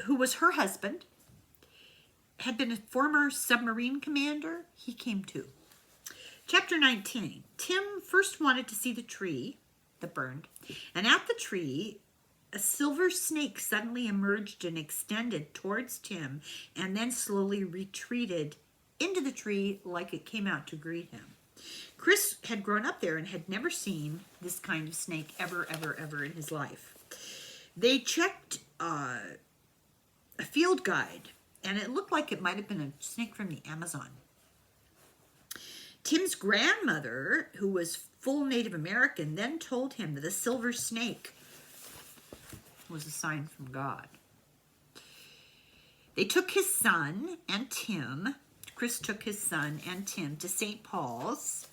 who was her husband, had been a former submarine commander. He came too. Chapter 19. Tim first wanted to see the tree that burned, and at the tree, a silver snake suddenly emerged and extended towards Tim, and then slowly retreated into the tree like it came out to greet him. Chris had grown up there and had never seen this kind of snake ever in his life. They checked a field guide, and it looked like it might have been a snake from the Amazon. Tim's grandmother, who was full Native American, then told him that a silver snake was a sign from God. They took his son and Tim, Chris took his son and Tim to St. Paul's.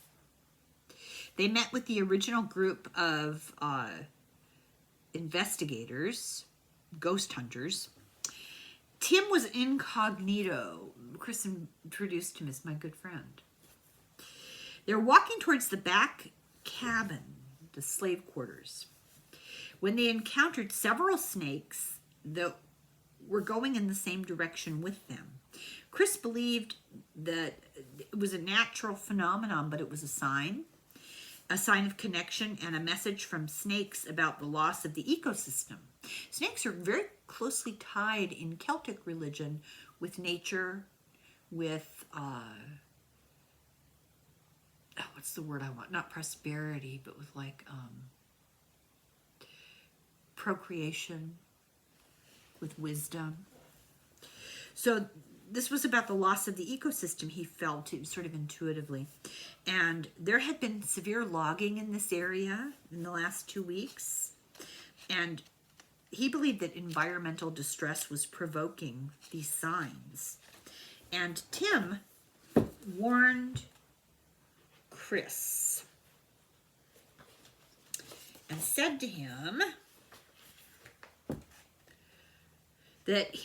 They met with the original group of investigators, ghost hunters. Tim was incognito. Chris introduced him as my good friend. They were walking towards the back cabin, the slave quarters, when they encountered several snakes that were going in the same direction with them. Chris believed that it was a natural phenomenon, but it was a sign of connection and a message from snakes about the loss of the ecosystem. Snakes are very closely tied in Celtic religion with nature, with, what's the word I want? Not prosperity, but with like procreation, with wisdom. So this was about the loss of the ecosystem, he felt sort of intuitively. And there had been severe logging in this area in the last 2 weeks. And he believed that environmental distress was provoking these signs. And Tim warned Chris and said to him that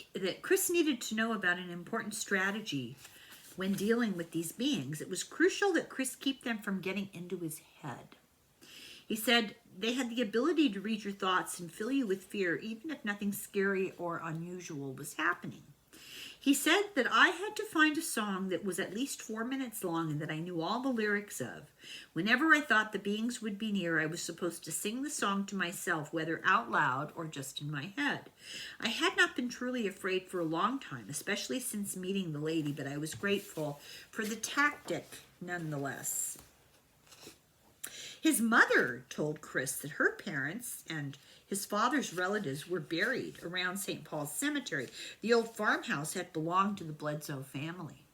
Chris needed to know about an important strategy when dealing with these beings. It was crucial that Chris keep them from getting into his head. He said they had the ability to read your thoughts and fill you with fear, even if nothing scary or unusual was happening. He said that I had to find a song that was at least 4 minutes long and that I knew all the lyrics of. Whenever I thought the beings would be near, I was supposed to sing the song to myself, whether out loud or just in my head. I had not been truly afraid for a long time, especially since meeting the lady, but I was grateful for the tactic nonetheless. His mother told Chris that her parents and his father's relatives were buried around St. Paul's Cemetery. The old farmhouse had belonged to the Bledsoe family.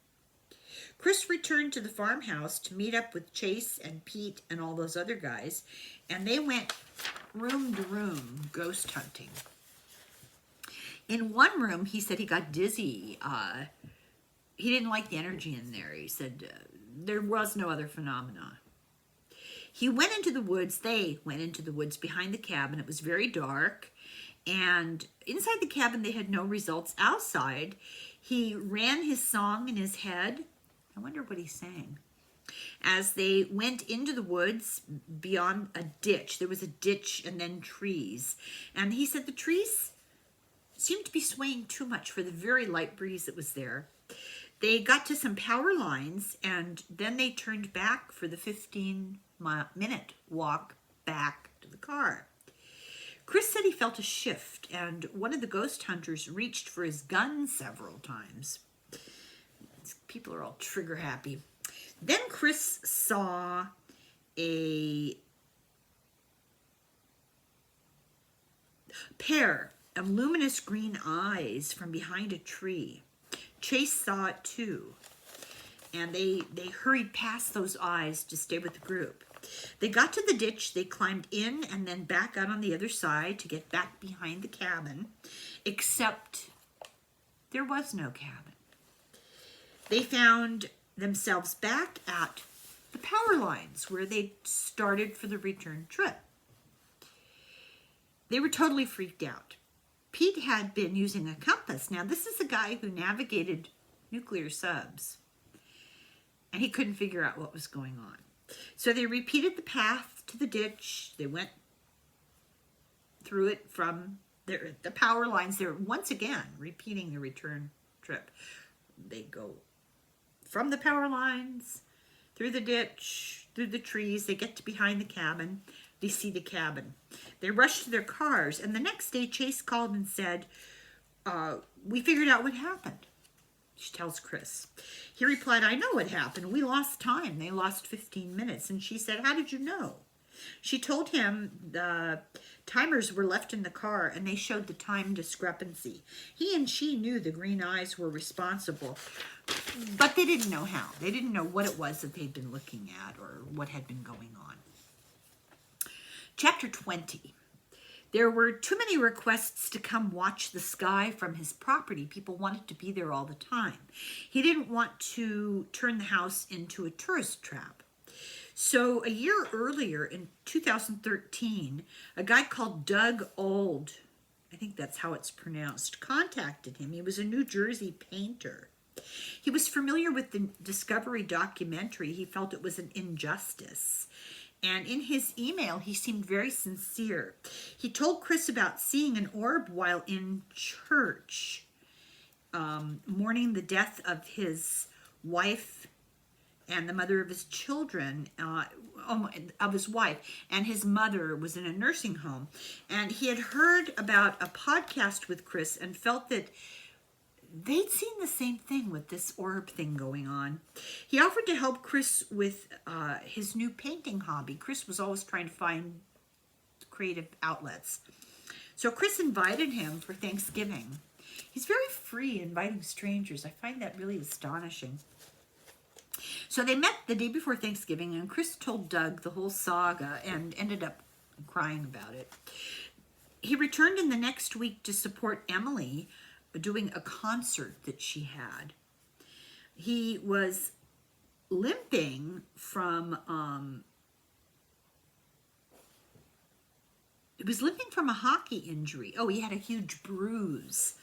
Chris returned to the farmhouse to meet up with Chase and Pete and all those other guys, and they went room to room ghost hunting. In one room, he said he got dizzy. He didn't like the energy in there. He said there was no other phenomena. He went into the woods, they went into the woods behind the cabin. It was very dark, and inside the cabin they had no results. Outside, he ran his song in his head. I wonder what he sang. As they went into the woods beyond a ditch, there was a ditch and then trees. And he said the trees seemed to be swaying too much for the very light breeze that was there. They got to some power lines, and then they turned back for the 15-minute walk back to the car. Chris said he felt a shift, and one of the ghost hunters reached for his gun several times. These people are all trigger happy. Then Chris saw a pair of luminous green eyes from behind a tree. Chase saw it too, and they hurried past those eyes to stay with the group. They got to the ditch, they climbed in and then back out on the other side to get back behind the cabin, except there was no cabin. They found themselves back at the power lines where they started for the return trip. They were totally freaked out. Pete had been using a compass. Now, this is a guy who navigated nuclear subs, and he couldn't figure out what was going on. So they repeated the path to the ditch. They went through it from the power lines. They're once again repeating the return trip. They go from the power lines, through the ditch, through the trees. They get to behind the cabin. They see the cabin. They rush to their cars, and the next day Chase called and said, we figured out what happened. She tells Chris. He replied, I know what happened. We lost time. They lost 15 minutes. And she said, how did you know? She told him the timers were left in the car and they showed the time discrepancy. He and she knew the green eyes were responsible, but they didn't know how. They didn't know what it was that they'd been looking at or what had been going on. Chapter 20. There were too many requests to come watch the sky from his property. People wanted to be there all the time. He didn't want to turn the house into a tourist trap. So a year earlier, in 2013, a guy called Doug Old, I think that's how it's pronounced, contacted him. He was a New Jersey painter. He was familiar with the Discovery documentary. He felt it was an injustice. And in his email, he seemed very sincere. He told Chris about seeing an orb while in church, mourning the death of his wife and the mother of his children, of his wife, and his mother was in a nursing home. And he had heard about a podcast with Chris and felt that they'd seen the same thing with this orb thing going on. He offered to help Chris with his new painting hobby. Chris was always trying to find creative outlets. So Chris invited him for Thanksgiving. He's very free inviting strangers. I find that really astonishing. So they met the day before Thanksgiving, and Chris told Doug the whole saga and ended up crying about it. He returned in the next week to support Emily doing a concert that she had. He was limping from a hockey injury. Oh, he had a huge bruise.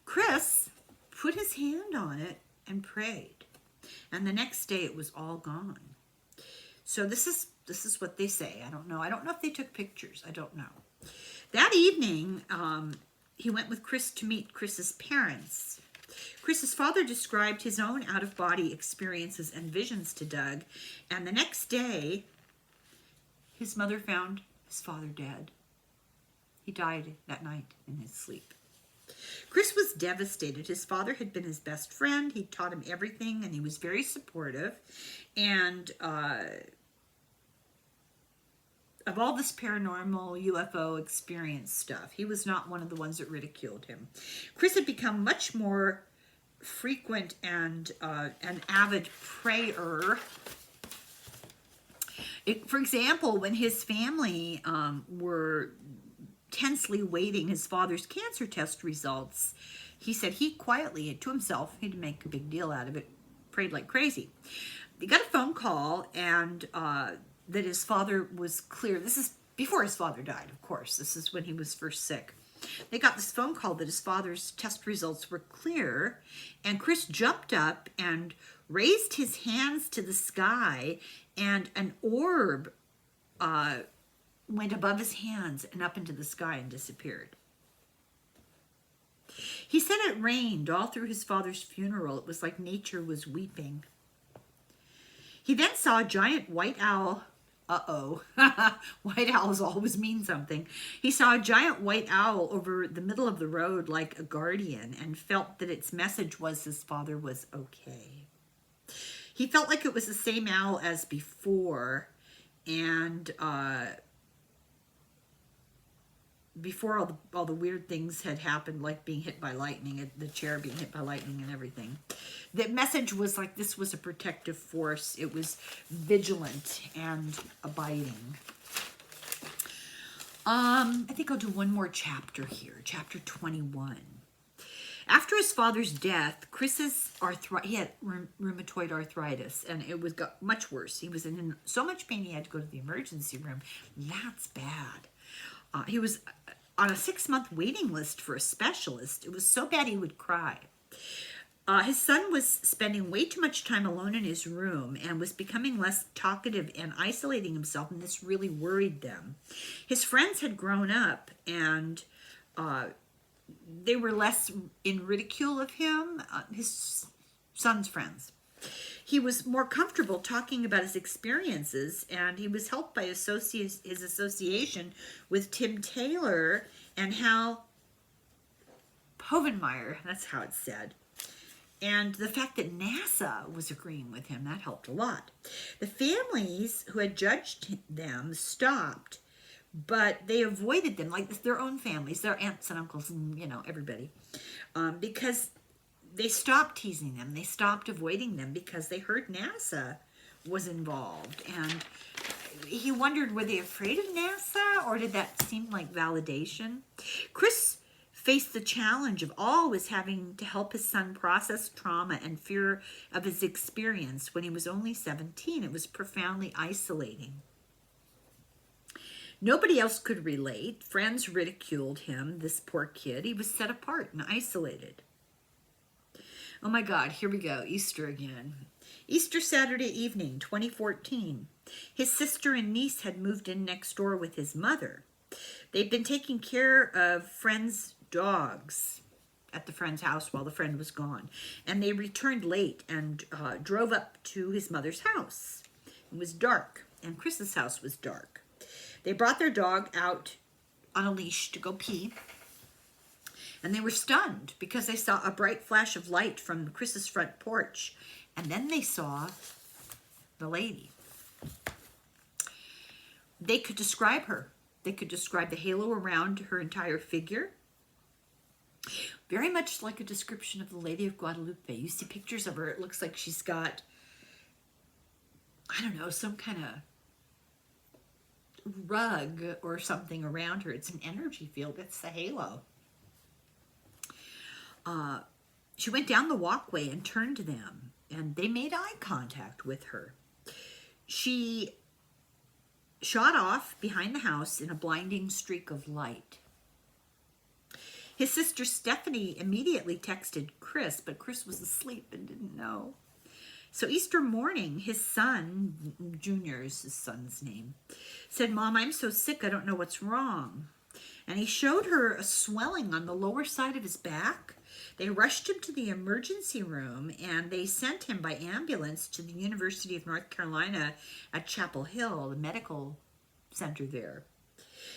Chris put his hand on it and prayed. And the next day it was all gone. So this is what they say. I don't know. I don't know if they took pictures. I don't know. That evening, he went with Chris to meet Chris's parents. Chris's father described his own out-of-body experiences and visions to Doug. And the next day, his mother found his father dead. He died that night in his sleep. Chris was devastated. His father had been his best friend. He taught him everything, and he was very supportive. And of all this paranormal UFO experience stuff, he was not one of the ones that ridiculed him. Chris had become much more frequent and an avid prayer. For example, when his family were tensely waiting his father's cancer test results, he said he quietly, to himself, he didn't make a big deal out of it, prayed like crazy. He got a phone call and that his father was clear. This is before his father died, of course. This is when he was first sick. They got this phone call that his father's test results were clear, and Chris jumped up and raised his hands to the sky, and an orb went above his hands and up into the sky and disappeared. He said it rained all through his father's funeral. It was like nature was weeping. He then saw a giant white owl. Uh-oh. White owls always mean something. He saw a giant white owl over the middle of the road like a guardian and felt that its message was his father was okay. He felt like it was the same owl as before, and before all the weird things had happened, like being hit by lightning, the chair being hit by lightning and everything. The message was like this was a protective force. It was vigilant and abiding. I think I'll do one more chapter here, chapter 21. After his father's death, Chris's he had rheumatoid arthritis, and it got much worse. He was in so much pain he had to go to the emergency room. That's bad. He was on a 6-month waiting list for a specialist. It was so bad he would cry. His son was spending way too much time alone in his room and was becoming less talkative and isolating himself, and this really worried them. His friends had grown up, and they were less in ridicule of him, his son's friends. He was more comfortable talking about his experiences, and he was helped by his association with Tim Taylor and Hal Povenmire, that's how it's said. And the fact that NASA was agreeing with him, that helped a lot. The families who had judged them stopped, but they avoided them, like their own families, their aunts and uncles and, everybody, because they stopped teasing them. They stopped avoiding them because they heard NASA was involved. And he wondered, were they afraid of NASA, or did that seem like validation? Chris faced the challenge of always having to help his son process trauma and fear of his experience when he was only 17. It was profoundly isolating. Nobody else could relate. Friends ridiculed him, this poor kid. He was set apart and isolated. Oh my God, here we go, Easter again. Easter Saturday evening, 2014. His sister and niece had moved in next door with his mother. They'd been taking care of friends' dogs at the friend's house while the friend was gone. And they returned late and drove up to his mother's house. It was dark, and Chris's house was dark. They brought their dog out on a leash to go pee. And they were stunned because they saw a bright flash of light from Chris's front porch. And then they saw the lady. They could describe her. They could describe the halo around her entire figure. Very much like a description of the Lady of Guadalupe. You see pictures of her. It looks like she's got, I don't know, some kind of rug or something around her. It's an energy field. It's the halo. She went down the walkway and turned to them, and they made eye contact with her. She shot off behind the house in a blinding streak of light. His sister Stephanie immediately texted Chris, but Chris was asleep and didn't know. So Easter morning, his son, Junior is his son's name, said, "Mom, I'm so sick, I don't know what's wrong." And he showed her a swelling on the lower side of his back. They rushed him to the emergency room, and they sent him by ambulance to the University of North Carolina at Chapel Hill, the medical center there.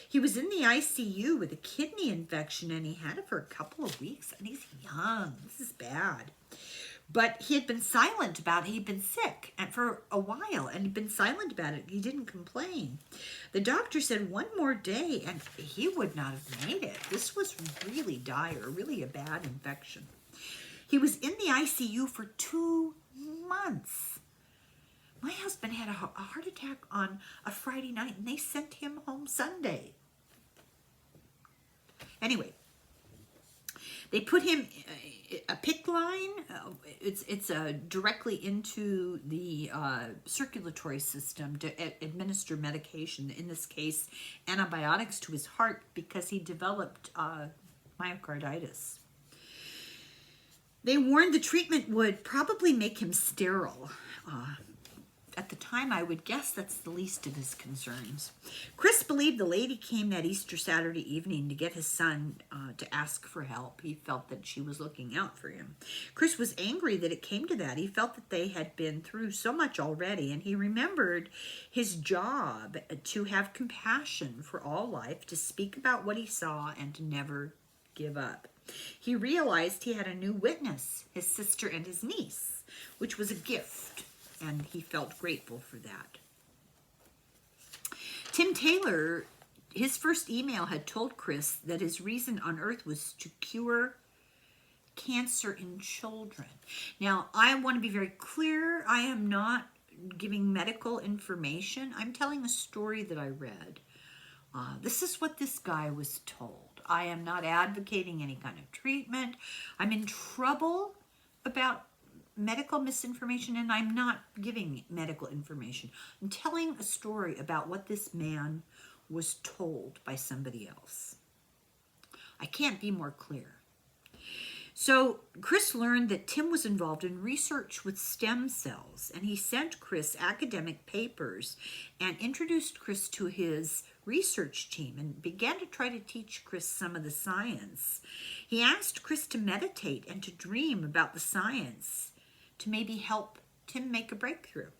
He was in the ICU with a kidney infection, and he had it for a couple of weeks, and he's young. This is bad. But he had been silent about it. He'd been sick and for a while, and he'd been silent about it. He didn't complain. The doctor said one more day, and he would not have made it. This was really dire, really a bad infection. He was in the ICU for 2 months. My husband had a heart attack on a Friday night, and they sent him home Sunday. Anyway, they put him a PICC line. It's directly into the circulatory system to administer medication. In this case, antibiotics to his heart because he developed myocarditis. They warned the treatment would probably make him sterile. At the time, I would guess that's the least of his concerns. Chris believed the lady came that Easter Saturday evening to get his son to ask for help. He felt that she was looking out for him. Chris was angry that it came to that. He felt that they had been through so much already, and he remembered his job to have compassion for all life, to speak about what he saw, and to never give up. He realized he had a new witness, his sister and his niece, which was a gift, and he felt grateful for that. Tim Taylor, his first email had told Chris that his reason on earth was to cure cancer in children. Now, I want to be very clear. I am not giving medical information. I'm telling a story that I read. This is what this guy was told. I am not advocating any kind of treatment. I'm in trouble about medical misinformation, and I'm not giving medical information. I'm telling a story about what this man was told by somebody else. I can't be more clear. So Chris learned that Tim was involved in research with stem cells, and he sent Chris academic papers and introduced Chris to his research team and began to try to teach Chris some of the science. He asked Chris to meditate and to dream about the science to maybe help Tim make a breakthrough.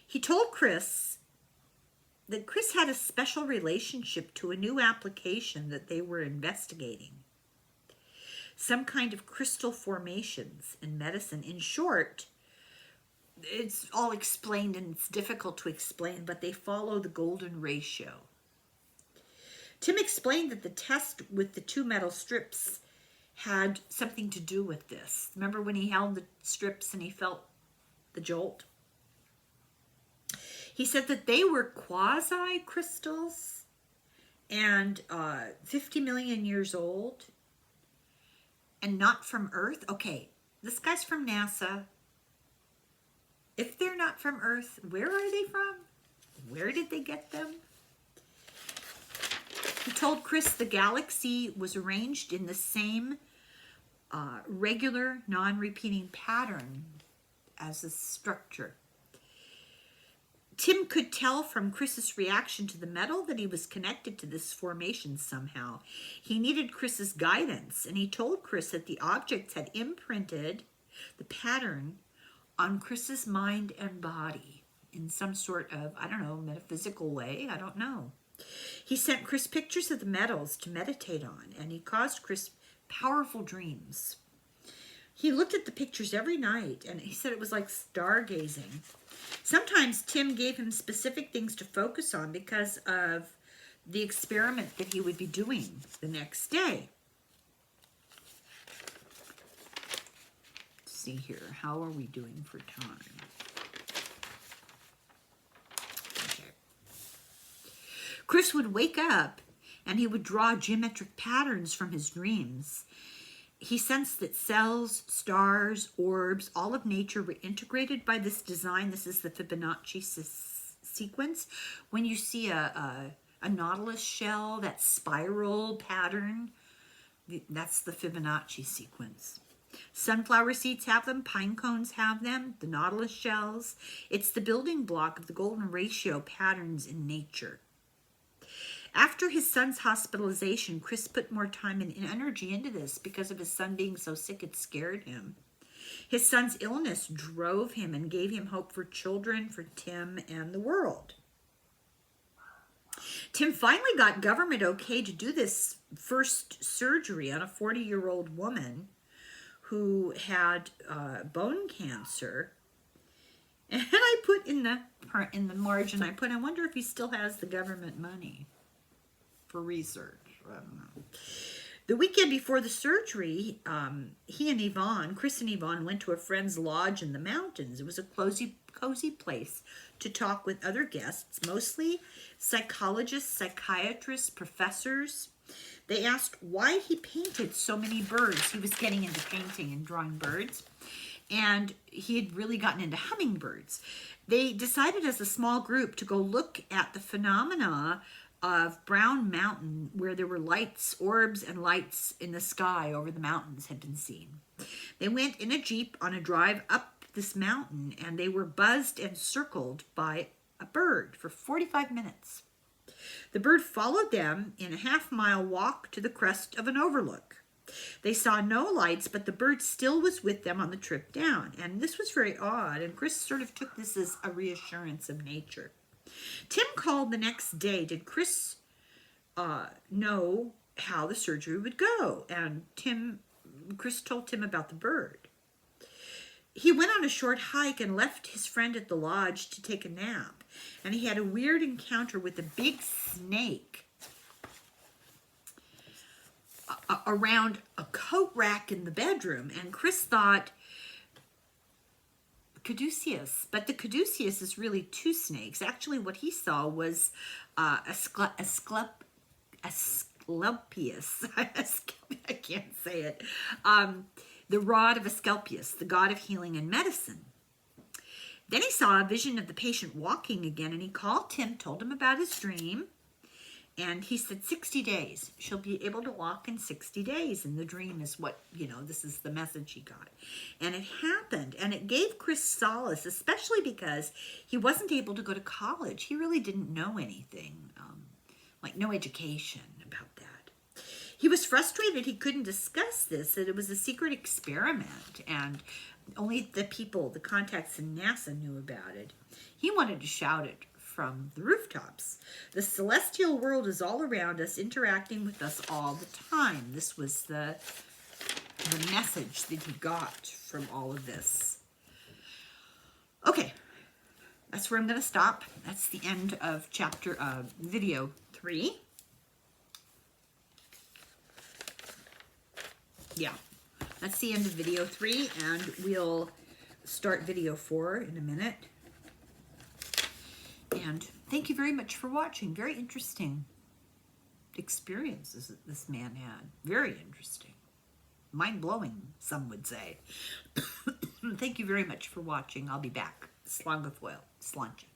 He told Chris that Chris had a special relationship to a new application that they were investigating. Some kind of crystal formations in medicine. In short, it's all explained and it's difficult to explain, but they follow the golden ratio. Tim explained that the test with the 2 metal strips had something to do with this. Remember when he held the strips and he felt the jolt? He said that they were quasi-crystals and 50 million years old and not from Earth. Okay, this guy's from NASA. If they're not from Earth, where are they from? Where did they get them? He told Chris the galaxy was arranged in the same regular, non-repeating pattern as a structure. Tim could tell from Chris's reaction to the metal that he was connected to this formation somehow. He needed Chris's guidance, and he told Chris that the objects had imprinted the pattern on Chris's mind and body in some sort of, I don't know, metaphysical way. I don't know. He sent Chris pictures of the metals to meditate on, and he caused Chris powerful dreams. He looked at the pictures every night, and he said it was like stargazing. Sometimes Tim gave him specific things to focus on because of the experiment that he would be doing the next day. Let's see here. How are we doing for time? Chris would wake up and he would draw geometric patterns from his dreams. He sensed that cells, stars, orbs, all of nature were integrated by this design. This is the Fibonacci sequence. When you see a nautilus shell, that spiral pattern, that's the Fibonacci sequence. Sunflower seeds have them, pine cones have them, the nautilus shells. It's the building block of the golden ratio patterns in nature. After his son's hospitalization, Chris put more time and energy into this because of his son being so sick it scared him. His son's illness drove him and gave him hope for children, for Tim, and the world. Tim finally got government okay to do this first surgery on a 40-year-old woman who had bone cancer. And I put in the margin, I wonder if he still has the government money for research. I don't know. The weekend before the surgery, he and Yvonne, Chris and Yvonne, went to a friend's lodge in the mountains. It was a cozy place to talk with other guests, mostly psychologists, psychiatrists, professors. They asked why he painted so many birds. He was getting into painting and drawing birds, and he had really gotten into hummingbirds. They decided as a small group to go look at the phenomena of Brown Mountain, where there were lights, orbs, and lights in the sky over the mountains had been seen. They went in a Jeep on a drive up this mountain, and they were buzzed and circled by a bird for 45 minutes. The bird followed them in a half-mile walk to the crest of an overlook. They saw no lights, but the bird still was with them on the trip down, and this was very odd, and Chris sort of took this as a reassurance of nature. Tim called the next day. Did Chris know how the surgery would go? And Chris told Tim about the bird. He went on a short hike and left his friend at the lodge to take a nap. And he had a weird encounter with a big snake around a coat rack in the bedroom. And Chris thought caduceus, but the caduceus is really two snakes. Actually, what he saw was Asclepius. I can't say it. The rod of Asclepius, the god of healing and medicine. Then he saw a vision of the patient walking again, and he called Tim, told him about his dream, and he said 60 days. She'll be able to walk in 60 days, and the dream is what, this is the message he got. And it happened, and it gave Chris solace, especially because he wasn't able to go to college. He really didn't know anything, like no education about that. He was frustrated he couldn't discuss this, that it was a secret experiment, and only the people, the contacts in NASA knew about it. He wanted to shout it from the rooftops. The celestial world is all around us, interacting with us all the time. This was the message that he got from all of this. Okay, that's where I'm going to stop. That's the end of video 3. Yeah, that's the end of video 3, and we'll start video 4 in a minute. And thank you very much for watching. Very interesting experiences that this man had. Very interesting. Mind-blowing, some would say. Thank you very much for watching. I'll be back. Slán go foill. Slánte.